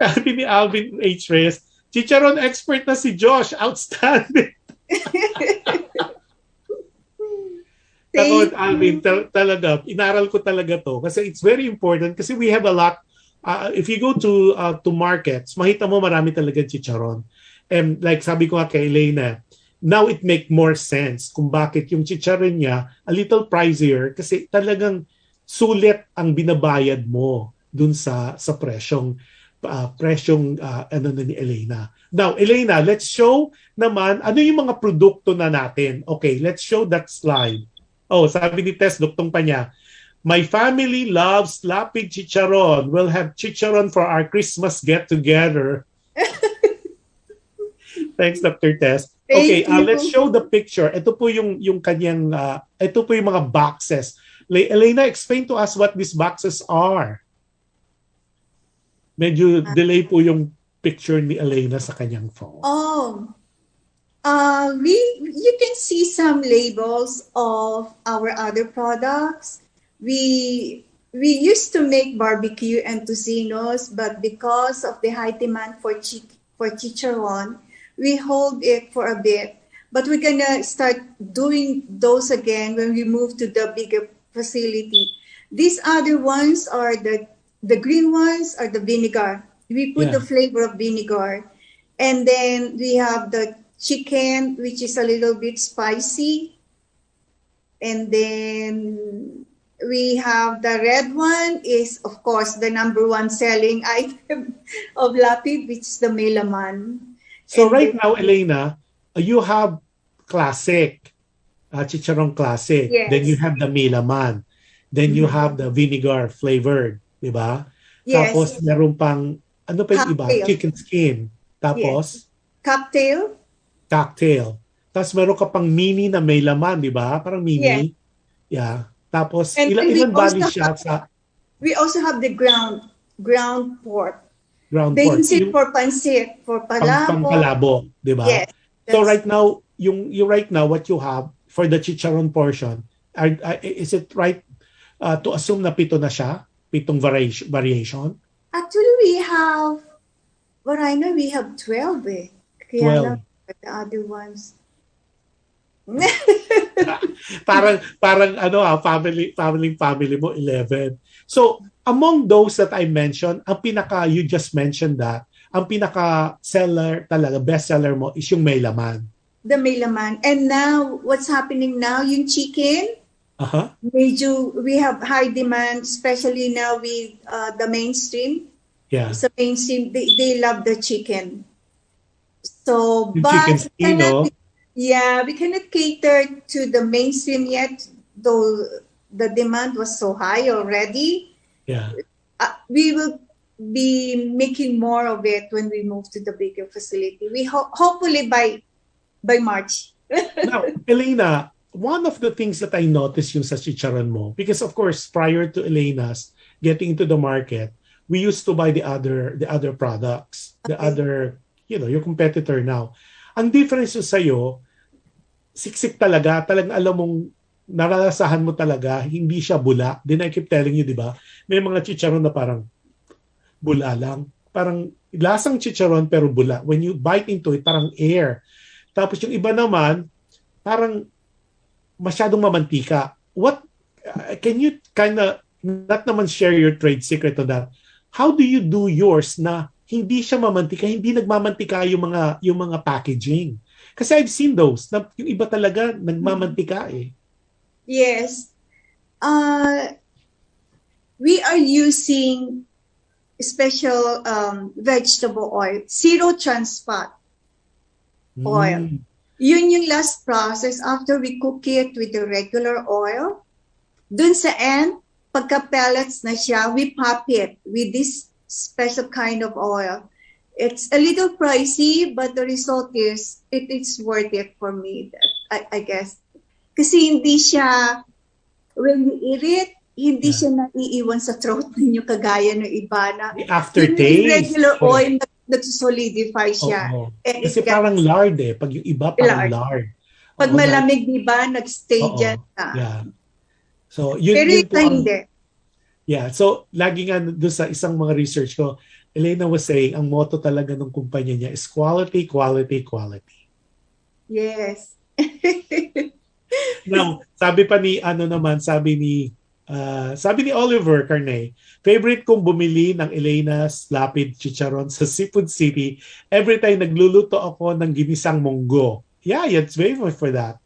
S2: sabi ni Alvin H. Reyes, Chicharon expert na si Josh, outstanding. Ako, Alvin, talaga, inaral ko talaga to kasi it's very important kasi we have a lot. If you go to markets, makita mo marami talaga chicharon. And like sabi ko nga kay Elena, now it make more sense kung bakit yung chicharon niya a little pricier kasi talagang sulit ang binabayad mo dun sa presyong ano na ni Elena. Now, Elena, let's show naman ano yung mga produkto na natin. Okay, let's show that slide. Oh, sabi ni Tess, duktong pa niya, my family loves Lapid Chicharon. We'll have chicharon for our Christmas get-together. Thanks, Dr. Tess. Okay, let's show the picture. Ito po yung kanyang, ito po yung mga boxes. Elena, explain to us what these boxes are. Medyo delay po yung picture ni Elena sa kanyang phone.
S3: Oh. You can see some labels of our other products. We used to make barbecue and tocinos, but because of the high demand for chicharon, we hold it for a bit. But we're gonna start doing those again when we move to the bigger facility. These other ones are the green ones are the vinegar. We put the flavor of vinegar, and then we have the chicken, which is a little bit spicy. And then we have the red one is, of course, the number one selling item of Lapid, which is the melaman.
S2: So and right now, Elena, you have classic, chicharon classic.
S3: Yes.
S2: Then you have the melaman. Then you have the vinegar flavored, di ba?
S3: Yes.
S2: Tapos meron pang, ano pa yung iba? Chicken skin. Tapos?
S3: Yes. Cocktail.
S2: Tapos meron ka pang mini na may laman, di ba? Parang mini.
S3: Yes.
S2: Yeah. Tapos
S3: And
S2: ilan bali siya sa...
S3: We also have the ground pork.
S2: Ground
S3: they
S2: pork.
S3: use it for pancit, for palabo.
S2: Palabo, di ba?
S3: Yes.
S2: So right now, you right now, what you have for the chicharon portion, is it right to assume na pito na siya? Pitong variation?
S3: Actually, we have, what I know, we have 12 eh. Kaya
S2: 12.
S3: The other ones.
S2: parang ano family mo 11. So among those that I mentioned, ang pinaka you just mentioned that ang pinaka seller talaga best seller mo is yung may laman.
S3: The may laman. And now what's happening now, yung chicken, we have high demand, especially now with the mainstream.
S2: Yeah.
S3: So mainstream, they love the chicken. So,
S2: yung
S3: but
S2: chicken skin, no?
S3: Yeah, we cannot cater to the mainstream yet, though the demand was so high already.
S2: Yeah.
S3: We will be making more of it when we move to the bigger facility. We hopefully by March.
S2: Now, Elena, one of the things that I noticed yung sa chicharon mo, because of course, prior to Elena's getting into the market, we used to buy the other products, the other, your competitor now. Ang difference sa iyo, siksik talaga, talagang alam mong nararasahan mo talaga, hindi siya bula. Then I keep telling you, di ba? May mga chicharon na parang bula lang. Parang lasang chicharon pero bula. When you bite into it, parang air. Tapos yung iba naman, parang masyadong mamantika. What, can you kind of, not naman share your trade secret on that? How do you do yours na hindi siya mamantika, hindi nagmamantika yung mga packaging? Kasi I've seen those, na yung iba talaga nagmamantika eh.
S3: Yes. We are using special vegetable oil, zero trans fat oil. Yun yung last process after we cook it with the regular oil. Dun sa end, pagka pellets na siya, we pop it with this special kind of oil. It's a little pricey, but the result is it is worth it for me. I guess. Kasi hindi siya, when you eat it, hindi siya naiiwan sa throat ninyo kagaya ng iba na
S2: The aftertaste.
S3: yung regular oil, nagsolidify siya.
S2: Oo.
S3: And
S2: Kasi parang lard eh. Pag yung iba, parang lard.
S3: Pag
S2: Oo,
S3: malamig, di ba, nagstay
S2: oo.
S3: dyan ka.
S2: Yeah. So, yun,
S3: Pero
S2: yun po
S3: ito
S2: ang,
S3: hindi.
S2: yeah. So, lagi nga doon sa isang mga research ko, Elena was saying, ang motto talaga ng kumpanya niya is quality, quality, quality.
S3: Yes.
S2: Now, sabi pa ni, sabi ni Oliver Carne, favorite kong bumili ng Elena's Lapid Chicharon sa Seafood City every time nagluluto ako ng ginisang munggo. Yeah, it's very much for that.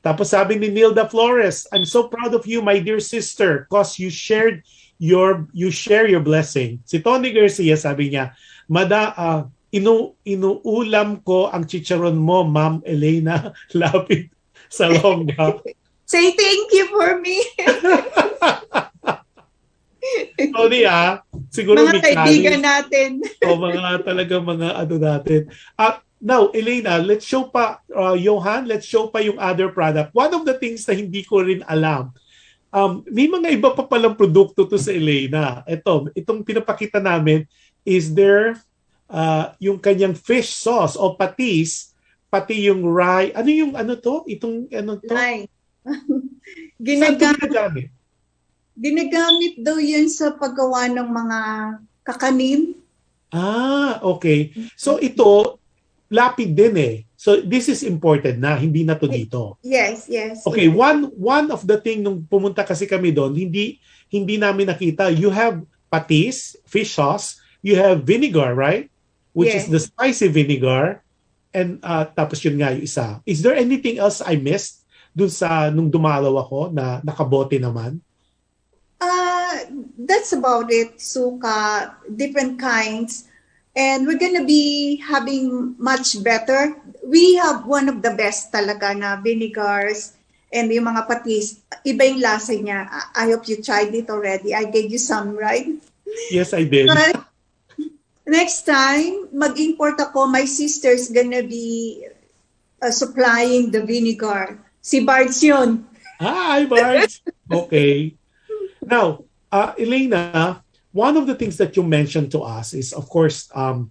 S2: Tapos sabi ni Nilda Flores, I'm so proud of you, my dear sister, cause you share your blessing. Si Tony Garcia sabi niya, inuulam ko ang chicharon mo, Ma'am Elena Lapid Salonga.
S3: Say thank you for me.
S2: Tony siguro
S3: mga kaibigan natin.
S2: O mga natin. Now, Elena, let's show pa, Johan, let's show pa yung other product. One of the things na hindi ko rin alam, may mga iba pa palang produkto to sa Elena. Itong pinapakita namin is there yung kanyang fish sauce o patis, pati yung rye.
S3: Rye.
S2: Ginagamit?
S3: Ginagamit daw yan sa paggawa ng mga kakanin.
S2: Okay. So ito, lapid din eh. So this is imported na, hindi na to dito.
S3: Yes.
S2: Okay,
S3: yes.
S2: one of the thing nung pumunta kasi kami doon, hindi namin nakita. You have patis, fish sauce, you have vinegar, right? Which is the spicy vinegar, and tapos yun nga yung isa. Is there anything else I missed dun sa nung dumalaw ako na nakabote naman?
S3: That's about it. Suka, different kinds. And we're gonna be having much better. We have one of the best talaga na vinegars and yung mga patis. Iba yung lasa niya. I hope you tried it already. I gave you some, right?
S2: Yes, I did.
S3: But next time, mag-import ako. My sister's gonna be supplying the vinegar. Si Bards yun.
S2: Hi, Bards. Okay. Now, Elena, one of the things that you mentioned to us is, of course, and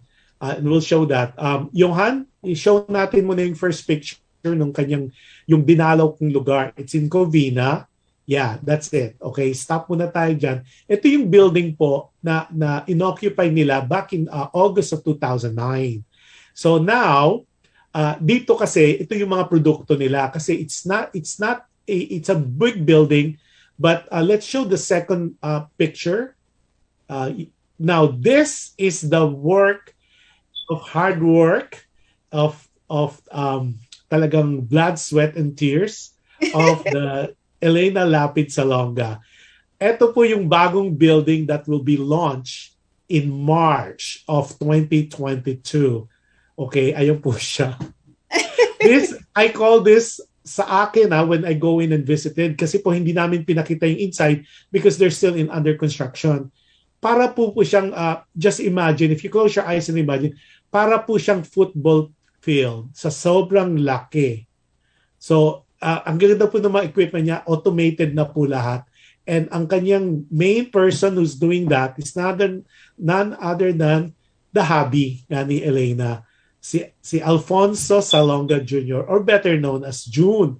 S2: we'll show that. Johan, i-show natin muna yung first picture nung yung dinalaw kong lugar. It's in Covina. Yeah, that's it. Okay, stop muna tayo dyan. Ito yung building po na inoccupy nila back in August of 2009. So now, dito kasi, ito yung mga produkto nila kasi it's a big building, but let's show the second picture. Now this is the hard work of talagang blood, sweat, and tears of the Elena Lapid Salonga. Ito po yung bagong building that will be launched in March of 2022. Okay, ayun po siya. I call this sa akin when I go in and visited kasi po hindi namin pinakita yung inside because they're still in under construction. Para po siyang, just imagine, if you close your eyes and imagine, para po siyang football field sa sobrang laki. So, ang ganda po ng mga equipment niya, automated na po lahat. And ang kanyang main person who's doing that is none other than the hubby ni Elena, si Alfonso Salonga Jr. or better known as June.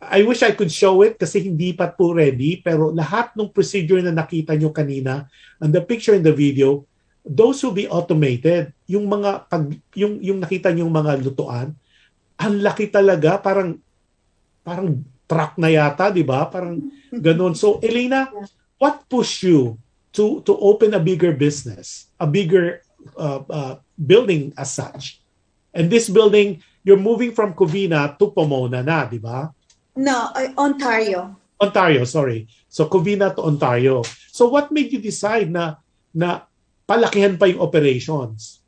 S2: I wish I could show it kasi hindi pa po ready, pero lahat ng procedure na nakita nyo kanina, and the picture and the video, those will be automated. Yung yung nakita nyo yung mga lutuan, ang laki talaga, parang truck na yata, di ba? Parang ganun. So, Elena, what pushed you to open a bigger business, a bigger building as such? And this building, you're moving from Covina to Pomona na, di ba?
S3: No, Ontario.
S2: Ontario, sorry. So, Covina to Ontario. So, what made you decide na palakihan pa yung operations?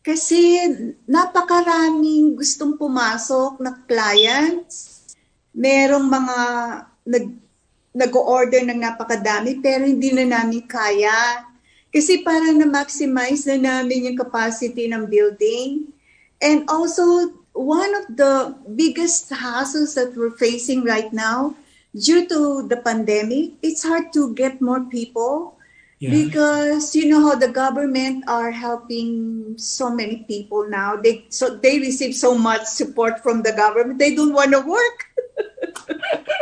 S3: Kasi napakaraming gustong pumasok na clients. Merong mga nag-order ng napakadami pero hindi na namin kaya. Kasi para na-maximize na namin yung capacity ng building. And also, one of the biggest hassles that we're facing right now, due to the pandemic, it's hard to get more people. Yeah. Because you know how the government are helping so many people now. They receive so much support from the government. They don't want to work.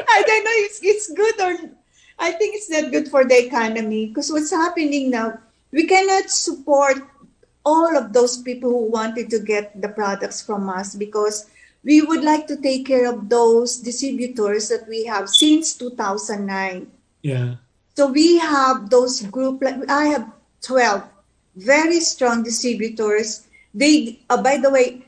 S3: I don't know if it's good or I think it's not good for the economy. Because what's happening now, we cannot support all of those people who wanted to get the products from us because we would like to take care of those distributors that we have since 2009.
S2: Yeah.
S3: So we have those group, like I have 12 very strong distributors. They, by the way,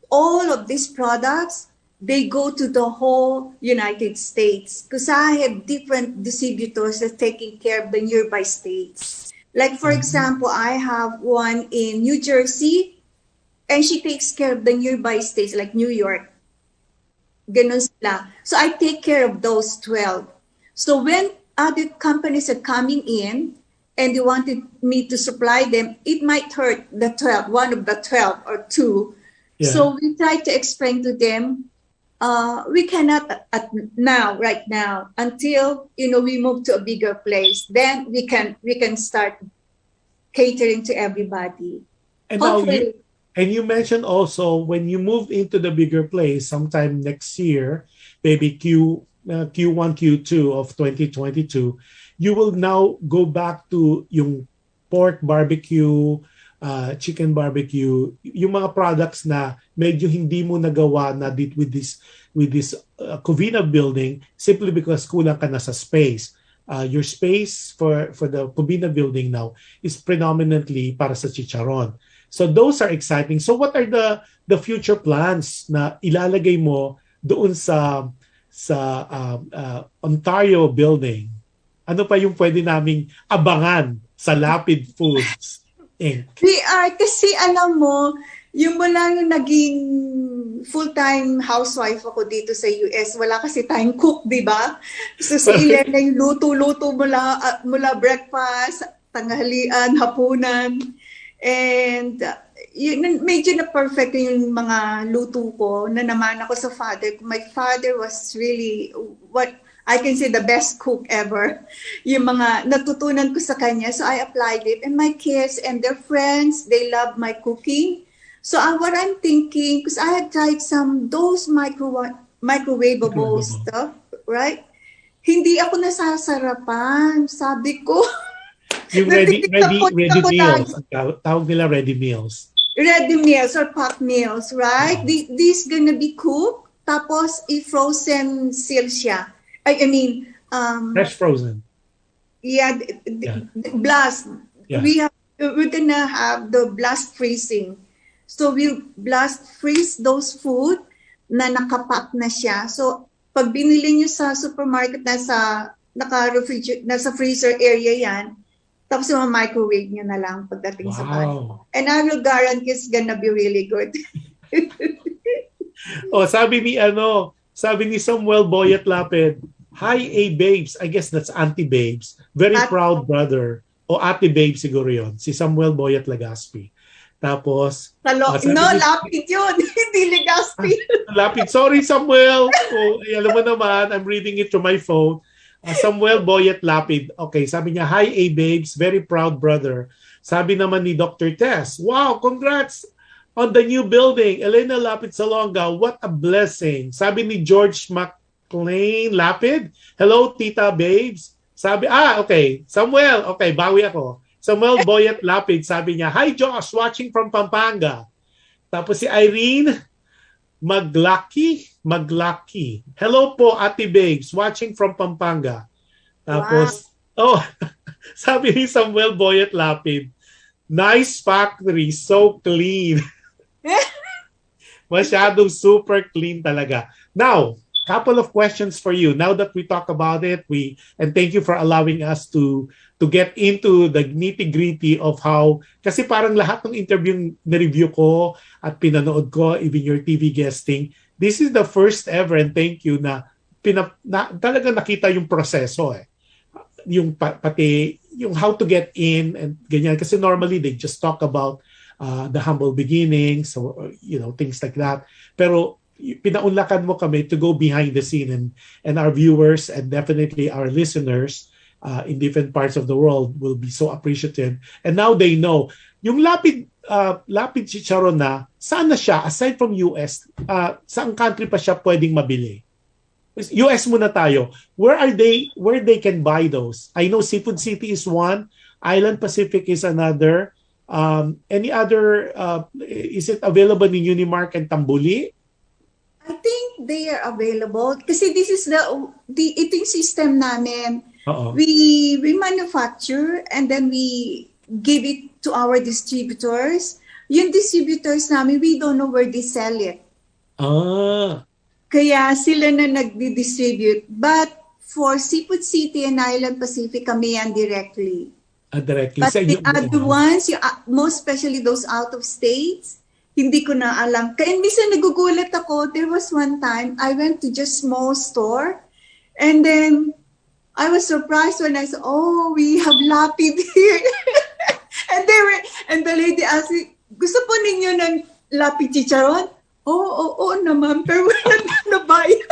S3: all of these products, they go to the whole United States because I have different distributors that are taking care of the nearby states. Like, for example, I have one in New Jersey, and she takes care of the nearby states like New York. Ganun sila. So I take care of those 12. So when other companies are coming in and they wanted me to supply them, it might hurt the 12, one of the 12 or two. Yeah. So we try to explain to them, we cannot right now, until we move to a bigger place. Then we can start catering to everybody.
S2: And hopefully. And you mentioned also when you move into the bigger place sometime next year, maybe Q1, Q2 of 2022, you will now go back to yung pork barbecue, chicken barbecue, yung mga products na medyo hindi mo nagawa na with this Covina building simply because kulang ka na sa space. Your space for the Covina building now is predominantly para sa chicharon. So those are exciting. So what are the future plans na ilalagay mo doon sa Ontario building? Ano pa yung pwede naming abangan sa Lapid Foods Inc?
S3: Kasi alam mo, yung mula yung naging full-time housewife ako dito sa US, wala kasi tayong cook, di ba? So si ELENA yung luto-luto mula breakfast, tanghalian, hapunan. And medyo na perfect yung mga luto ko na naman ako sa father. My father was really what I can say the best cook ever. Yung mga natutunan ko sa kanya, so I applied it. And my kids and their friends, they love my cooking. So what I'm thinking, because I had tried those microwavable stuff, right? Hindi ako nasasarapan. Sabi ko,
S2: yung ready meals. Tawag nila ready meals.
S3: Ready meals or packed meals, right? These gonna be cooked, tapos i-frozen seal siya. I mean,
S2: fresh frozen.
S3: Yeah, blast. Yeah. We're gonna have the blast freezing. So we'll blast freeze those food na nakapack na siya. So pag binili niyo sa supermarket nasa freezer area yan, tapos yung microwave nyo na lang pagdating sa bahay. And I will guarantee it's gonna be really good.
S2: sabi ni Samuel Boyet Lapid, hi babes. I guess that's Auntie Babes. Very proud brother. O Ate Babe siguro yun. Si Samuel Boyet Legaspi. Tapos
S3: Lapid yun. Hindi Legaspi.
S2: Lapid. Sorry Samuel. Alam mo naman, I'm reading it through my phone. Samuel Boyet Lapid. Okay, sabi niya, hi babes, very proud brother. Sabi naman ni Dr. Tess, wow, congrats on the new building. ELENA Lapid Salonga, what a blessing. Sabi ni George McLean Lapid, hello tita babes. Sabi, okay, Samuel, okay, bawi ako. Samuel Boyet Lapid, sabi niya, hi Josh, watching from Pampanga. Tapos si Irene Maglaki. Hello po, Ate Babes, watching from Pampanga. Tapos, sabi ni Samuel Boyet Lapid, nice factory, so clean. Masyadong super clean talaga. Now, couple of questions for you. Now that we talk about it, and thank you for allowing us to get into the nitty-gritty of how, kasi parang lahat ng interview na-review ko at pinanood ko, even your TV guesting, this is the first ever, and thank you, na talaga nakita yung proseso. yung pati yung how to get in and ganyan. Kasi normally they just talk about the humble beginnings, so things like that. Pero pinaunlakan mo kami to go behind the scene, and our viewers and definitely our listeners in different parts of the world will be so appreciative. And now they know yung Lapid Chicharon na saan na siya aside from US, saang country pa siya pwedeng mabili? US muna tayo. Where they can buy those? I know Seafood City is one, Island Pacific is another. Any other is it available in Unimark and Tambuli?
S3: I think they are available kasi this is the eating system namin.
S2: Uh-oh.
S3: We manufacture and then we give it to our distributors. Yung distributors namin, we don't know where they sell it. Kaya sila na nagdi-distribute. But for Seafood City and Island Pacific, kami yan directly.
S2: Directly.
S3: But the other ones, most especially those out of states, hindi ko na alam. Kaya minsan nagugulat ako. There was one time, I went to just small store and then I was surprised when I said, oh, we have Lapid here. and the lady asked me, gusto po ninyo ng Lapid Chicharon? Oo naman, pero wala na bayad.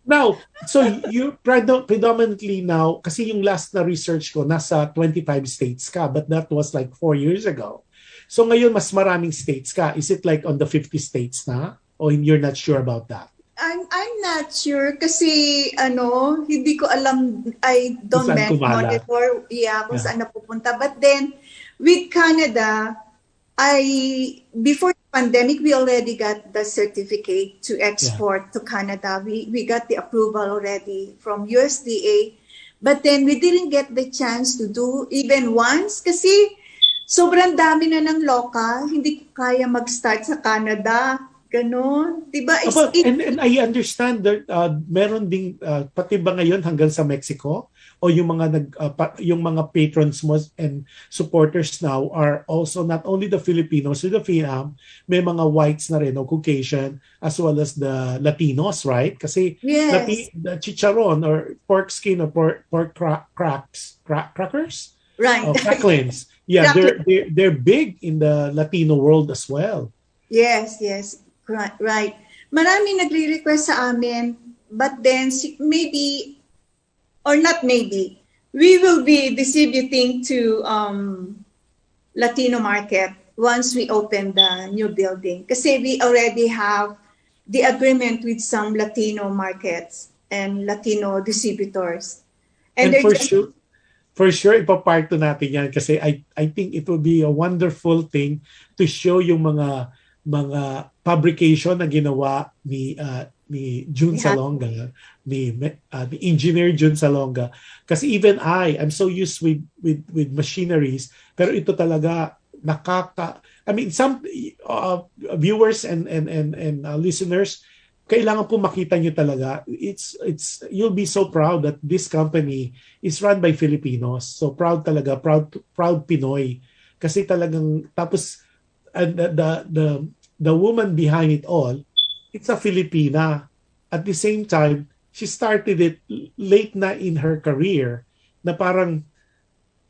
S2: Now, so you predominantly now, kasi yung last na research ko, nasa 25 states ka, but that was like 4 years ago. So ngayon, mas maraming states ka. Is it like on the 50 states na? Or you're not sure about that?
S3: I'm not sure kasi hindi ko alam, I don't monitor kung saan napupunta. But then, with Canada, before the pandemic, we already got the certificate to export to Canada. We got the approval already from USDA. But then we didn't get the chance to do even once kasi sobrang dami na ng local. Hindi ko kaya mag-start sa Canada. Ganon. Diba?
S2: And I understand that meron ding pati ba ngayon hanggang sa Mexico? O yung mga patrons mo and supporters now are also not only the Filipinos, the Vietnam, may mga whites na rin o Caucasian as well as the Latinos, right? Kasi the chicharon or pork skin or pork crackers?
S3: Right.
S2: Cracklings. Yeah, they're big in the Latino world as well.
S3: Yes. Right. Marami nagre-request sa amin, but then maybe or not maybe, we will be distributing to Latino market once we open the new building. Kasi we already have the agreement with some Latino markets and Latino distributors. And
S2: for sure, ipaparto natin yan kasi I think it will be a wonderful thing to show yung mga fabrication na ginawa ni June Salonga, ni engineer June Salonga. Kasi even I'm so used with machineries, pero ito talaga some viewers and listeners, kailangan po makita nyo talaga. You'll be so proud that this company is run by Filipinos. So proud talaga, proud Pinoy. Kasi talagang tapos the woman behind it all, it's a Filipina. At the same time, she started it late na in her career na parang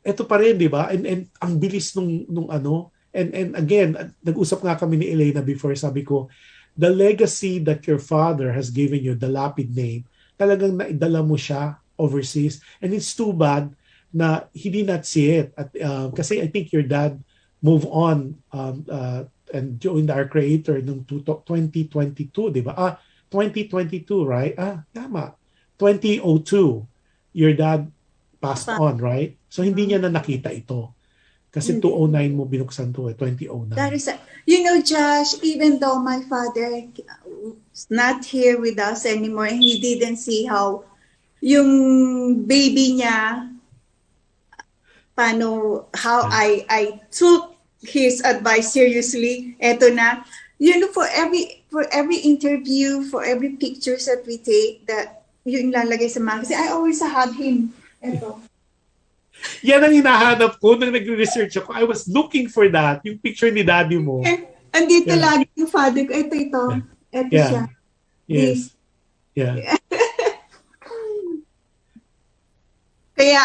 S2: eto pa rin, di ba? And ang bilis nung ano. And again, nag-usap nga kami ni Elena before, sabi ko, the legacy that your father has given you, the Lapid name, talagang naidala mo siya overseas. And it's too bad na he did not see it. Kasi I think your dad moved on and joined our creator noong 2022, di ba? 2022, right? Tama. 2002, your dad passed on, right? So hindi niya na nakita ito. Kasi 2009 mo binuksan to 2009.
S3: That is, Josh, even though my father is not here with us anymore, and he didn't see how yung baby niya, how I took his advice seriously. Eto na, for every interview, for every pictures that we take, that yung lalagay sa magazine, I always hug him. Eto.
S2: Yan ang hinahanap ko nung nagre-research ako. I was looking for that, yung picture ni daddy mo.
S3: Andito lagi yung father ko. Ito. Ito siya.
S2: Yes. Yeah.
S3: Kaya,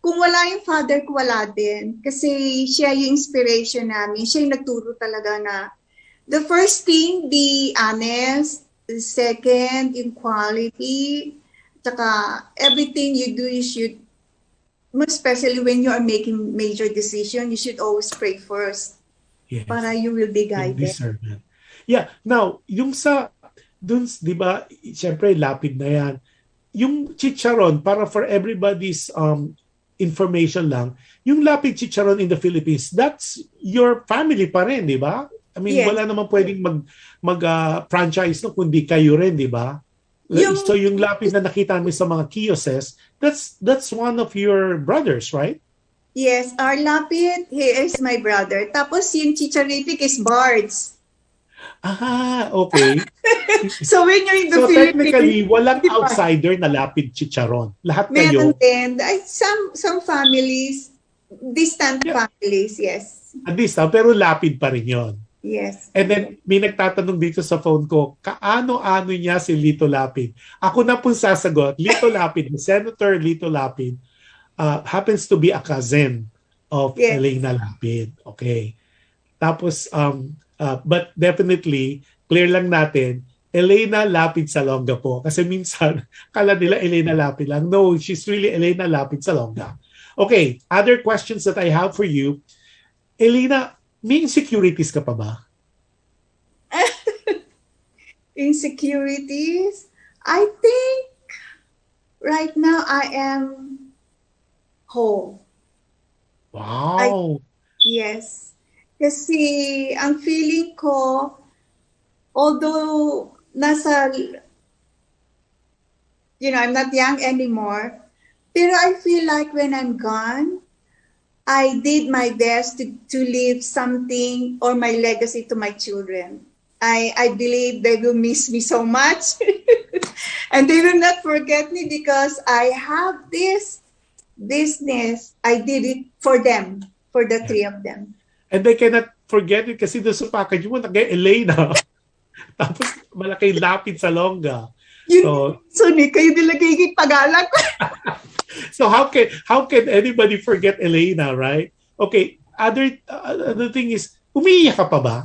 S3: kung wala yung father ko, wala din. Kasi siya yung inspiration namin. Siya yung nagturo talaga na the first thing, be honest. The second, in quality. Tsaka, everything you do, you should, most especially when you are making major decision, you should always pray first.
S2: Yes.
S3: Para you will be guided.
S2: Discernment. Yeah. Now, yung sa, dun, di ba, syempre, lapid na yan. Yung chicharon, para for everybody's information lang, yung Lapid Chicharon in the Philippines, that's your family pa rin, di ba? I mean,
S3: yes.
S2: Wala naman pwedeng mag-franchise no, kundi kayo rin, di ba? So yung lapid na nakita mo sa mga kiosks, that's one of your brothers, right?
S3: Yes, our lapid, he is my brother. Tapos yung chicharific is Bards.
S2: Okay.
S3: So when you're in the
S2: so
S3: Philippines,
S2: technically, walang outsider na Lapid Chicharon. Lahat kayo.
S3: Meron din. Some families, distant families, yes.
S2: At least, pero lapid pa rin yun.
S3: Yes.
S2: And then, may nagtatanong dito sa phone ko, kaano-ano niya si Lito Lapid? Ako na pong sasagot, Lito Lapid, Senator Lito Lapid, happens to be a cousin of ELENA Lapid. Okay. Tapos, but definitely, clear lang natin, ELENA Lapid Salonga po. Kasi minsan, kala nila ELENA Lapid lang. No, she's really ELENA Lapid Salonga. Okay, other questions that I have for you. ELENA, may insecurities ka pa ba?
S3: Insecurities? I think right now I am whole.
S2: Wow.
S3: Yes. Kasi ang feeling ko, although I'm not young anymore, pero I feel like when I'm gone, I did my best to leave something or my legacy to my children. I believe they will miss me so much and they will not forget me because I have this business. I did it for them, for the three of them.
S2: And they cannot forget it kasi doon sa package mo, nag-ELENA. Tapos malaki Lapid Salonga.
S3: So kayo nilagay pag-alak.
S2: So how can anybody forget ELENA, right? Okay, other thing is, umiiyak ka pa ba?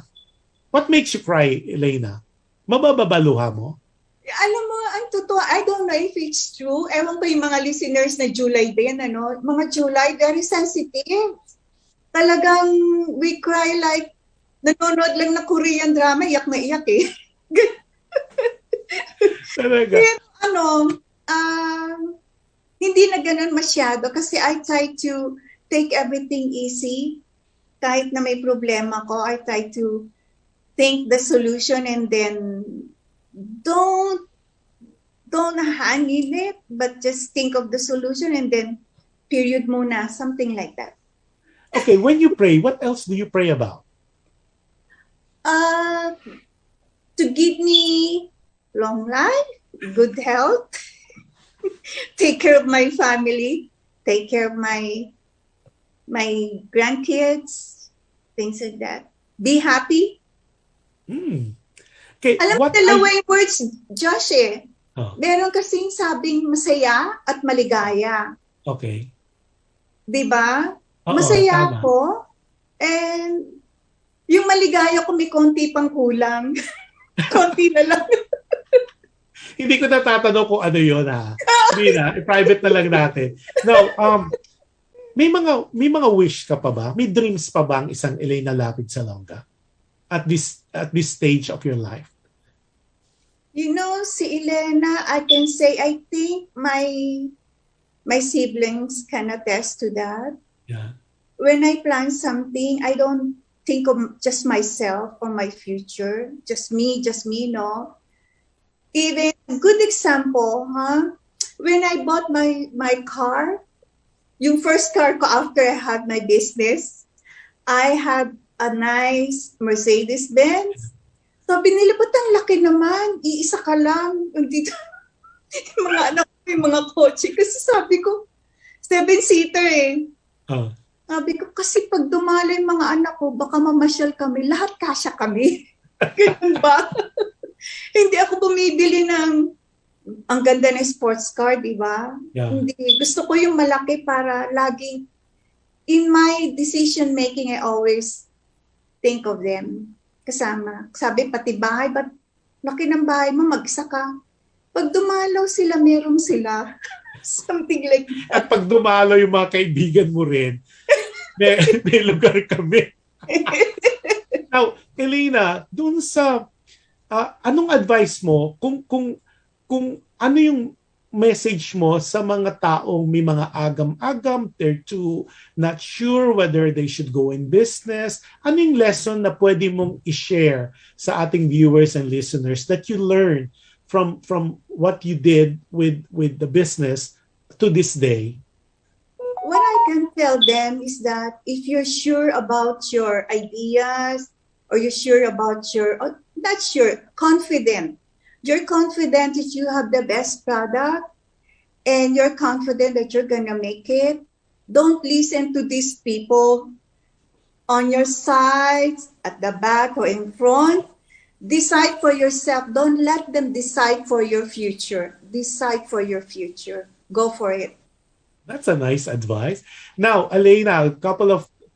S2: What makes you cry, ELENA? Mababaluha mo?
S3: Alam mo, ang totoo, I don't know if it's true. Ewan ko yung mga listeners na July din, Mga July, very sensitive. Talagang we cry like nanonood lang na Korean drama, iyak na iyak eh.
S2: Talaga?
S3: Pero hindi na ganun masyado kasi I try to take everything easy. Kahit na may problema ko, I try to think the solution and then don't hang in it, but just think of the solution and then period muna, something like that.
S2: Okay, when you pray, what else do you pray about?
S3: To give me long life, good health, take care of my family, take care of my grandkids, things like that. Be happy.
S2: Okay,
S3: alam mo, dalawa yung words, Josh eh. Meron kasing sabing masaya at maligaya.
S2: Okay.
S3: Diba? Masaya ako. And yung maligaya ko may konti pang kulang. Konti na lang.
S2: Hindi ko natatanong kung ano yun Hindi na. I-private na lang natin. Now, may mga wish ka pa ba? May dreams pa ba ang isang ELENA Lapid Salonga? At this stage of your life?
S3: Si ELENA, I can say, I think my siblings can attest to that.
S2: Yeah.
S3: When I plan something, I don't think of just myself or my future, just me, no. Even good example, when I bought my car, yung first car ko after I had my business, I had a nice Mercedes-Benz. Sabi nila, ba't ang laki naman? Iisa ka lang. Dito, yung mga anak ko, yung mga kotse. Kasi sabi ko, 7-seater eh. Sabi ko, kasi pag dumala yung mga anak ko, baka mamasyal kami. Lahat kasya kami. Ganun ba? Hindi ako bumibili ng ang ganda ng sports car, di ba?
S2: Yeah.
S3: Hindi, gusto ko yung malaki para laging, in my decision making, I always think of them kasama. Sabi, pati bahay, ba't laki ng bahay mo, mag-isa ka. Pag dumalaw sila, meron sila. Something like that.
S2: At pag dumalo yung mga kaibigan mo rin, may lugar kami. Now, Elena, dun sa anong advice mo kung ano yung message mo sa mga taong may mga agam-agam, they're too not sure whether they should go in business? Ano yung lesson na pwede mong i-share sa ating viewers and listeners that you learned from what you did with the business to this day?
S3: What I can tell them is that if you're sure about your ideas, or you're sure about not sure, confident. You're confident that you have the best product, and you're confident that you're gonna make it. Don't listen to these people on your sides, at the back, or in front. Decide for yourself. Don't let them decide for your future. Decide for your future. Go for it.
S2: That's a nice advice. Now, Elena,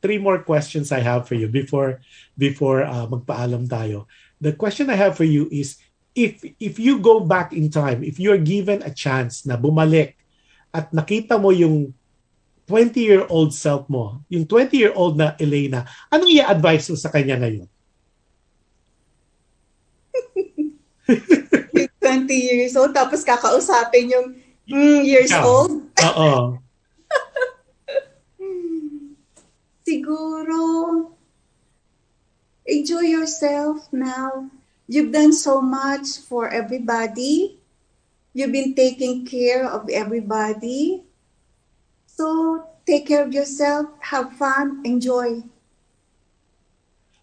S2: three more questions I have for you before magpaalam tayo. The question I have for you is, if you go back in time, if you're given a chance na bumalik at nakita mo yung 20-year-old self mo, yung 20-year-old na Elena, anong i-advise mo sa kanya ngayon?
S3: 20 years old, tapos kakausapin yung years old.
S2: Oo.
S3: Siguro, enjoy yourself now. You've done so much for everybody. You've been taking care of everybody. So, take care of yourself, have fun, enjoy.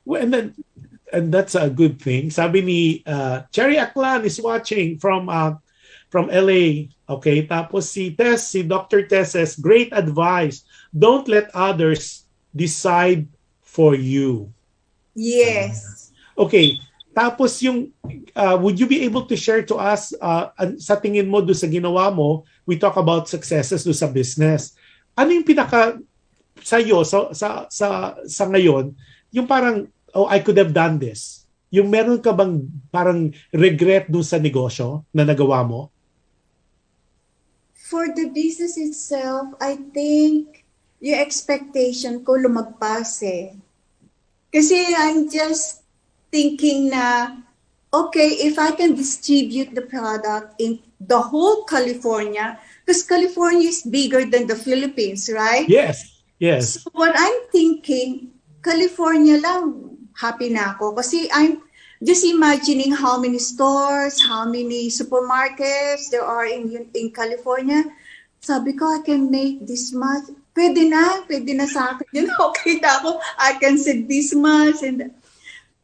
S2: Well, and that's a good thing. Sabi ni Cherry Aklan is watching from LA. Okay, tapos si Dr. Tess says, great advice. Don't let others decide for you.
S3: Yes.
S2: Okay, tapos yung would you be able to share to us sa tingin mo do sa ginawa mo, we talk about successes do sa business. Ano yung pinaka sa'yo sa ngayon, yung parang, oh, I could have done this. Yung meron ka bang parang regret dun sa negosyo na nagawa mo?
S3: For the business itself, I think yung expectation ko lumagpas eh. Kasi I'm just thinking na, okay, if I can distribute the product in the whole California, because California is bigger than the Philippines, right?
S2: Yes, yes.
S3: So what I'm thinking, California lang, happy na ako. Kasi I'm just imagining how many stores, how many supermarkets there are in California. Sabi ko, I can make this much. Pwede na sa akin yun. Okay na ako. I can sell this much.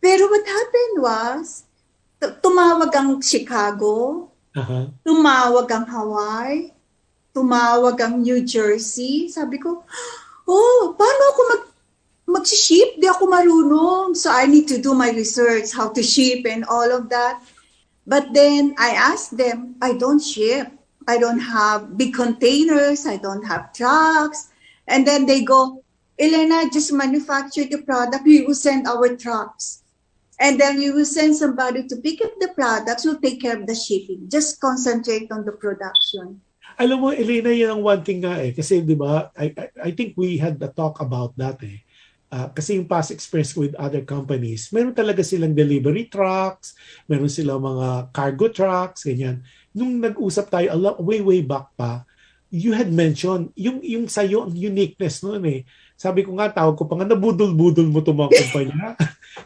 S3: Pero what happened was, tumawag ang Chicago, tumawag ang Hawaii, tumawag ang New Jersey. Sabi ko, oh, paano ako mag-ship? Di ako marunong. So I need to do my research, how to ship and all of that. But then I asked them, I don't ship. I don't have big containers. I don't have trucks. And then they go, Elena, just manufacture the product. We will send our trucks. And then we will send somebody to pick up the products. We'll take care of the shipping. Just concentrate on the production.
S2: Alam mo, Elena, yan ang one thing nga eh. Kasi di ba, I think we had the talk about that eh. Kasi yung past experience with other companies, meron talaga silang delivery trucks, meron silang mga cargo trucks, ganyan. Nung nag-usap tayo, way back pa, you had mentioned, yung sa'yo, ang uniqueness noon eh. Sabi ko nga, tawag ko pa nga, nabudol-budol mo itong mga kumpanya.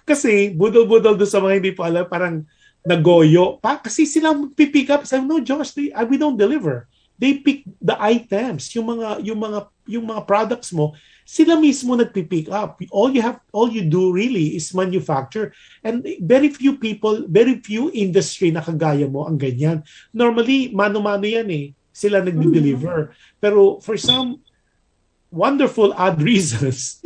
S2: Kasi, budol-budol doon sa mga hindi po alam, parang nagoyo. Kasi sila pipick up, sabi, no, Josh, we don't deliver. They pick the items, yung mga products mo, sila mismo nagpipick up. All you do really is manufacture. And very few people, very few industry na kagaya mo ang ganyan. Normally, mano-mano yan eh. Sila nagde-deliver. Pero for some wonderful odd reasons,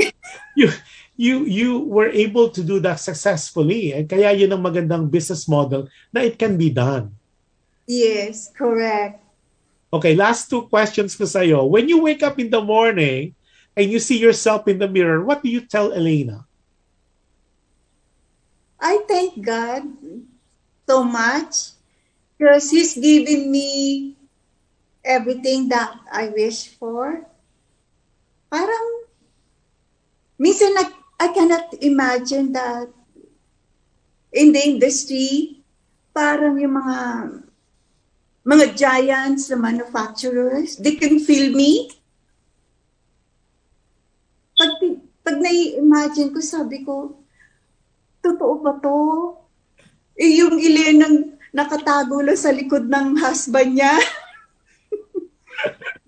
S2: you were able to do that successfully. And kaya yun ang magandang business model na it can be done.
S3: Yes, correct.
S2: Okay, last two questions ko sa'yo. When you wake up in the morning and you see yourself in the mirror, what do you tell Elena?
S3: I thank God so much because He's given me everything that I wish for. Parang, minsan I cannot imagine that in the industry, parang yung mga giants na manufacturers, they can feel me. Pag nai-imagine ko, sabi ko, totoo ba to? Yung Elenang nakatago lang sa likod ng husband niya.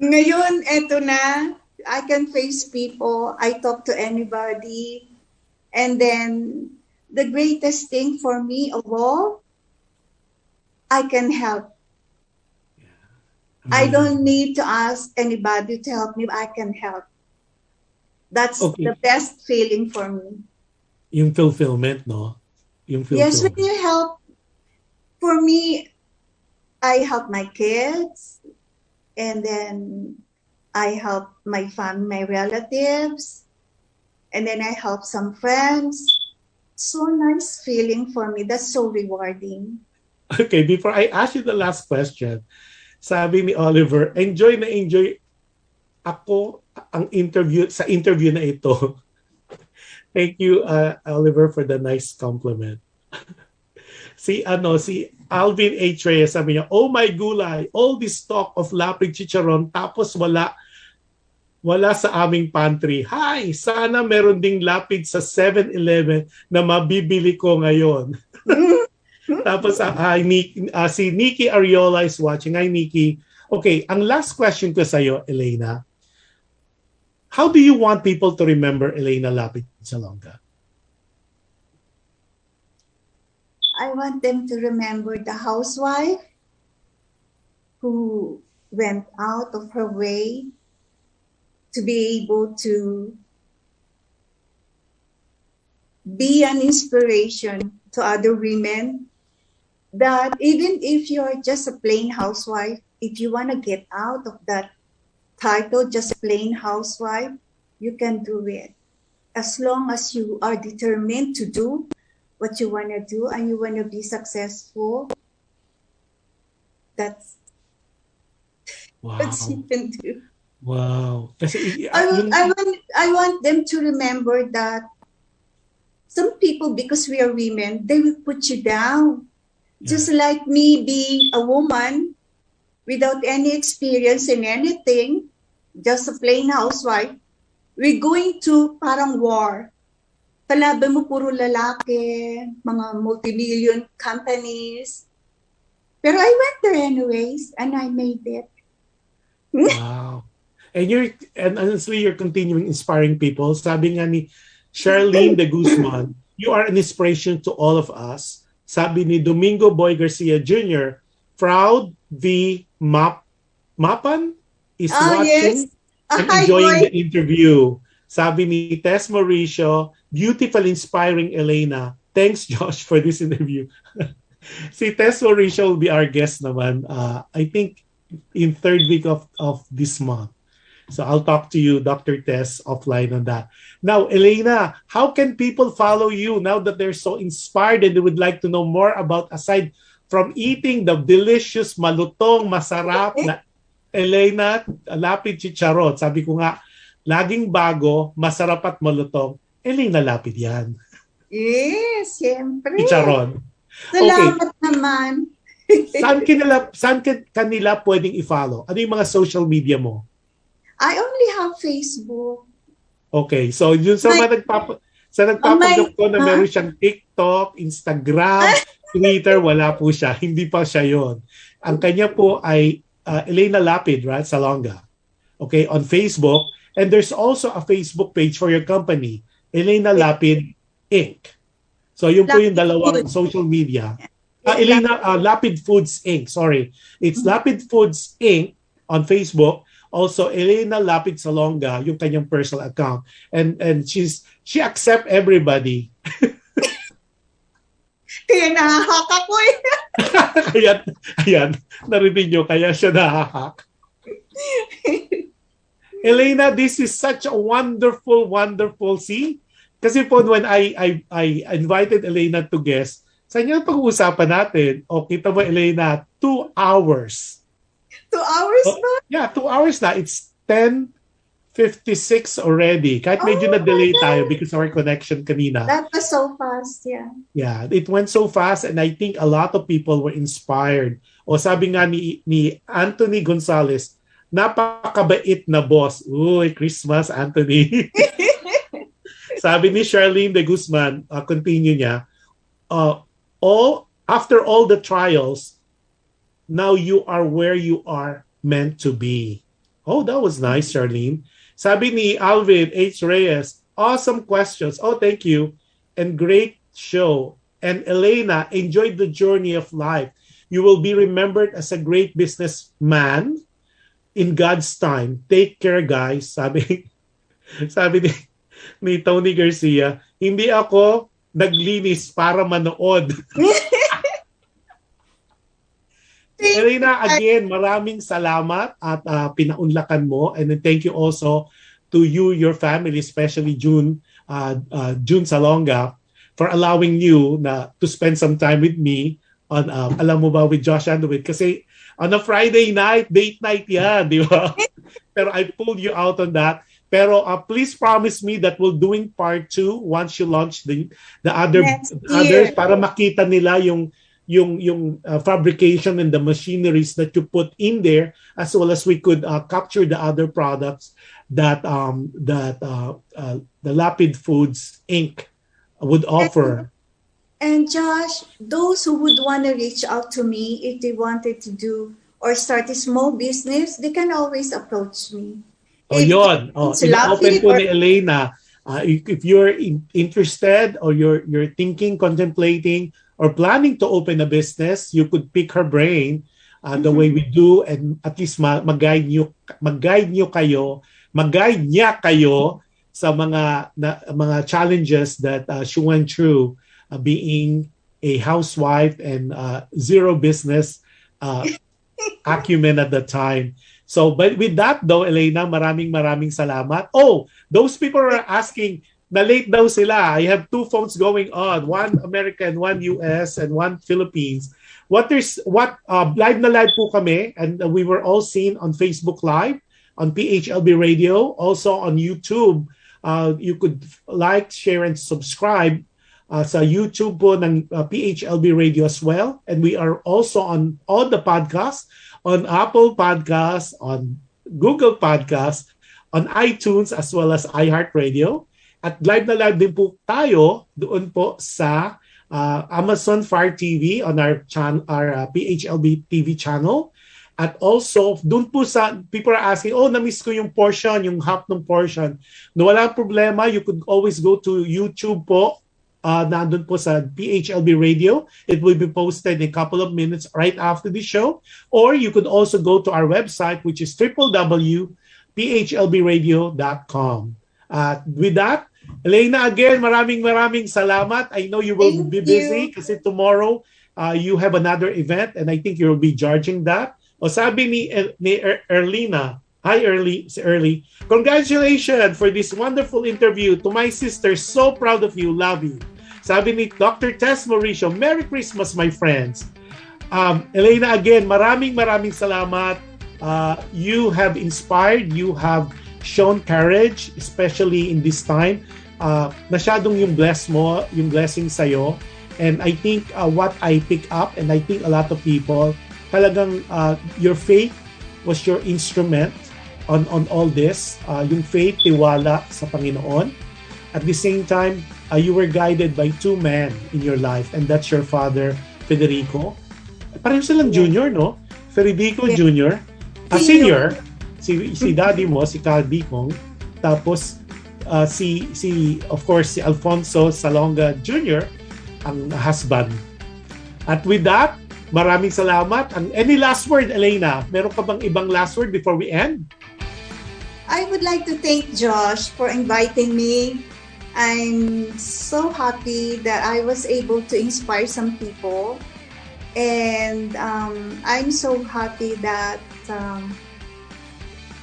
S3: Ngayon, eto na. I can face people. I talk to anybody. And then, the greatest thing for me of all, I can help. I don't need to ask anybody to help me. I can help. That's the best feeling for me.
S2: Yung fulfillment, no? Yung fulfillment.
S3: Yes, when you help, for me, I help my kids, and then I help my family, my relatives, and then I help some friends. So nice feeling for me. That's so rewarding.
S2: Okay, before I ask you the last question, sabi ni Oliver, enjoy na enjoy ako ang interview sa interview na ito. Thank you, Oliver, for the nice compliment. si Alvin H. Reyes, sabi niya, oh my gulay, all this talk of Lapid Chicharon, tapos wala sa aming pantry. Hi, sana meron ding lapid sa 7-Eleven na mabibili ko ngayon. Tapos si Nikki Ariola is watching. Hi, Nikki. Okay, ang last question ko sa'yo, Elena. How do you want people to remember Elena Lapid Salonga?
S3: I want them to remember the housewife who went out of her way to be able to be an inspiration to other women, that even if you're just a plain housewife, if you want to get out of that title, just plain housewife, you can do it. As long as you are determined to do what you want to do and you want to be successful, that's what you can do.
S2: Wow. Kasi,
S3: I want them to remember that some people, because we are women, they will put you down. Yeah. Just like me being a woman without any experience in anything, just a plain housewife, we're going to parang war. Kalaban mo puro lalaki, mga multi-million companies. Pero I went there anyways, and I made it.
S2: Wow. And honestly, you're continuing inspiring people. Sabi nga ni Charlene de Guzman, you are an inspiration to all of us. Sabi ni Domingo Boy Garcia Jr., proud V. Mapan is watching and enjoying the interview. Sabi ni Tess Mauricio, beautiful, inspiring Elena. Thanks, Josh, for this interview. Si Tess Mauricio will be our guest naman, I think, in third week of this month. So I'll talk to you, Dr. Tess, offline on that. Now, Elena, how can people follow you now that they're so inspired and they would like to know more about, aside from eating the delicious, malutong, masarap na Elena Lapid Chicharon? Sabi ko nga, laging bago, masarap at malutong. Elena Lapid yan.
S3: Yes, siyempre.
S2: Chicharon.
S3: Salamat naman.
S2: Saan kanila pwedeng i-follow? Ano yung mga social media mo?
S3: I only have Facebook.
S2: Okay, so yun sa nagpapanggap ko na meron siyang TikTok, Instagram, Twitter, wala po siya. Hindi pa siya yon. Ang kanya po ay Elena Lapid, right? Salonga. Okay, on Facebook. And there's also a Facebook page for your company, Elena Lapid Inc. So yun po yung dalawang social media. Lapid Foods Inc. Sorry. It's Lapid Foods Inc. on Facebook. Also, Elena Lapid Salonga, yung kanyang personal account. And she accept everybody.
S3: Kaya nahahak ako eh.
S2: Kaya, ayan, narinig nyo, kaya siya nahahak. Elena, this is such a wonderful, wonderful see. Kasi po, when I invited Elena to guest, sa inyo pag-uusapan natin, o kita mo, Elena, 2 hours.
S3: 2 hours ba?
S2: Yeah, 2 hours na. It's 10:56 already. Kahit medyo na-delay tayo because of our connection kanina.
S3: That was so fast, yeah.
S2: Yeah, it went so fast and I think a lot of people were inspired. O sabi nga ni Anthony Gonzalez, napakabait na boss. Uy, Christmas, Anthony. Sabi ni Charlene de Guzman, continue niya, after all the trials, now you are where you are meant to be. Oh, that was nice, Charlene. Sabi ni Alvin H. Reyes, awesome questions. Oh, thank you. And great show. And Elena, enjoyed the journey of life. You will be remembered as a great businessman in God's time. Take care, guys. Sabi ni Tony Garcia, hindi ako naglinis para manood. Elena, again, maraming salamat at pinaunlakan mo. And then thank you also to you, your family, especially June Salonga, for allowing you to spend some time with me on, alam mo ba, with Jush Andowitt. Kasi on a Friday night, date night yan, di ba? Pero I pulled you out on that. Pero please promise me that we'll doing part 2 once you launch the others para makita nila yung fabrication and the machineries that you put in there, as well as we could capture the other products that the Lapid Foods Inc. would offer.
S3: And Josh, those who would want to reach out to me if they wanted to do or start a small business, they can always approach me.
S2: Yun. Ina-open po ni Elena. If you're interested or you're thinking, contemplating, or planning to open a business, you could pick her brain the way we do, and at least mag-guide niya kayo sa mga challenges that she went through being a housewife and zero business acumen at the time. So, but with that though, Elena, maraming salamat. Oh, those people are asking, na late daw sila. I have 2 phones going on, one American, one US, and one Philippines. Live na live po kami, and we were all seen on Facebook Live, on PHLB Radio, also on YouTube. You could like, share, and subscribe sa YouTube po ng PHLB Radio as well. And we are also on all the podcasts, on Apple Podcasts, on Google Podcasts, on iTunes, as well as iHeartRadio. At live na live din po tayo doon po sa Amazon Fire TV on our PHLB TV channel. At also, doon po sa, people are asking, na-miss ko yung portion, yung half ng portion. No, walang problema, you could always go to YouTube po, nandun po sa PHLB Radio. It will be posted in a couple of minutes right after the show. Or you could also go to our website, which is www.phlbradio.com. With that, Elena, again, maraming salamat. I know you will be busy kasi tomorrow you have another event and I think you'll be judging that. O sabi ni Erlina, hi Early, congratulations for this wonderful interview. To my sister, so proud of you, love you. Sabi ni Dr. Tess Mauricio, Merry Christmas, my friends. Elena, again, maraming salamat. You have inspired, you have shown courage, especially in this time. Masyadong yung blessing sa'yo. And I think what I pick up, and I think a lot of people, talagang your faith was your instrument on all this. Yung faith, tiwala sa Panginoon. At the same time, you were guided by 2 men in your life, and that's your father, Federico. Pareho silang junior, no? Federico Jr. Senior. Si daddy mo, si Carl Bicong. Tapos, of course, si Alfonso Salonga Jr., ang husband. At with that, maraming salamat. Any last word, Elena? Meron ka bang ibang last word before we end?
S3: I would like to thank Josh for inviting me. I'm so happy that I was able to inspire some people. And I'm so happy that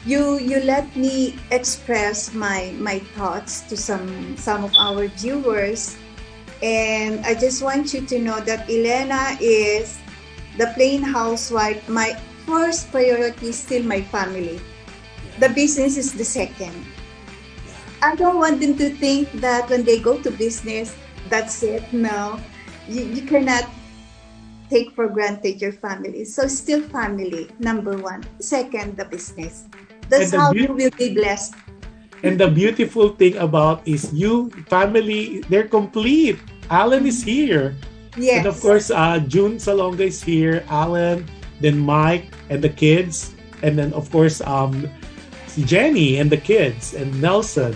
S3: you let me express my thoughts to some of our viewers. And I just want you to know that Elena is the plain housewife. My first priority is still my family. The business is the second. I don't want them to think that when they go to business, that's it. No, you cannot take for granted your family. So still family, number one. Second, the business. That's how you will be blessed.
S2: And the beautiful thing about is you, family, they're complete. Alan is here.
S3: Yes.
S2: And of course, June Salonga is here. Alan, then Mike and the kids. And then of course, si Jenny and the kids and Nelson.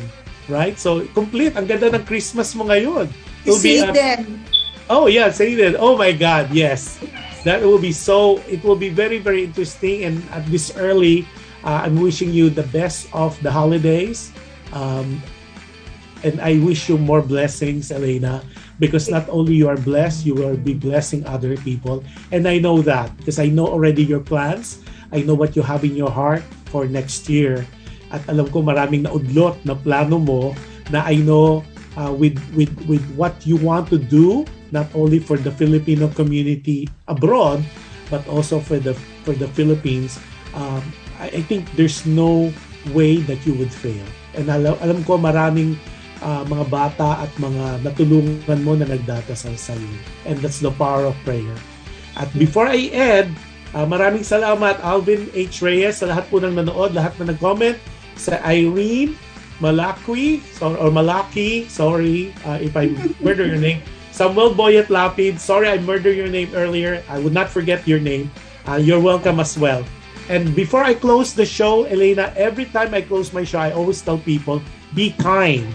S2: Right? So complete. Ang ganda ng Christmas mo ngayon.
S3: See them.
S2: Oh yeah, say that. Oh my God, yes. That will be so, it will be very, very interesting. And at this early, I'm wishing you the best of the holidays. And I wish you more blessings, Elena, because not only you are blessed, you will be blessing other people. And I know that because I know already your plans. I know what you have in your heart for next year. At alam ko maraming naudlot na plano mo na I know with what you want to do, not only for the Filipino community abroad, but also for the Philippines. I think there's no way that you would fail. And alam ko maraming mga bata at mga natulungan mo na nagdadasal sa iyo. And that's the power of prayer. At before I end, maraming salamat Alvin H. Reyes sa lahat po ng nanood, lahat na nag-comment, sa Irene Malaki, sorry if I murder your name. Samuel Boyet Lapid, sorry I murdered your name earlier. I would not forget your name. You're welcome as well. And before I close the show, Elena, every time I close my show, I always tell people, be kind.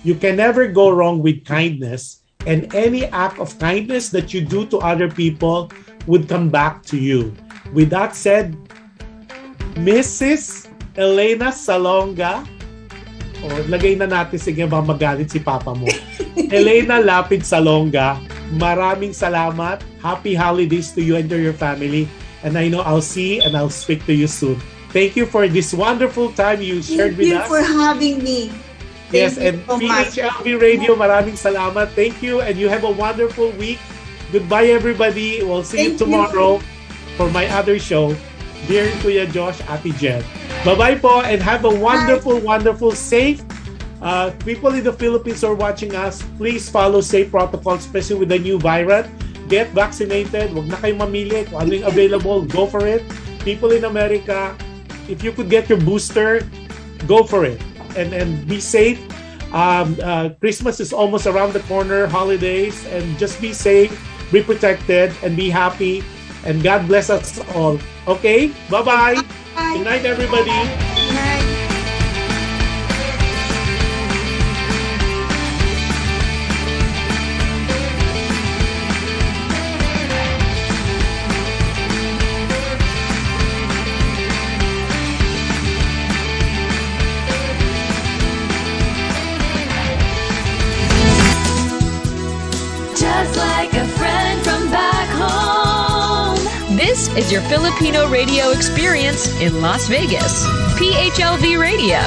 S2: You can never go wrong with kindness, and any act of kindness that you do to other people would come back to you. With that said, Mrs. Elena Salonga, lagay na natin, sige ba magalit si Papa mo. Elena Lapid Salonga, maraming salamat. Happy holidays to you and to your family. And I know I'll see and I'll speak to you soon. Thank you for this wonderful time you shared with us.
S3: Thank you for having me.
S2: Yes, and PHLV Radio, maraming salamat. Thank you, and you have a wonderful week. Goodbye, everybody. We'll see you tomorrow for my other show. Dear Kuya Josh, Ate Jen. Bye-bye po, and have a wonderful, wonderful, safe. People in the Philippines who are watching us, please follow safe protocols, especially with the new variant. Get vaccinated. Huwag na kayong mamili kung ano yung available. Go for it. People in America, if you could get your booster, go for it. And be safe. Christmas is almost around the corner, holidays, and just be safe, be protected, and be happy. And God bless us all. Okay? Bye-bye.
S3: Bye.
S2: Good night, everybody.
S3: Good night.
S1: Just like a friend from back home. This is your Filipino radio experience in Las Vegas. PHLV Radio.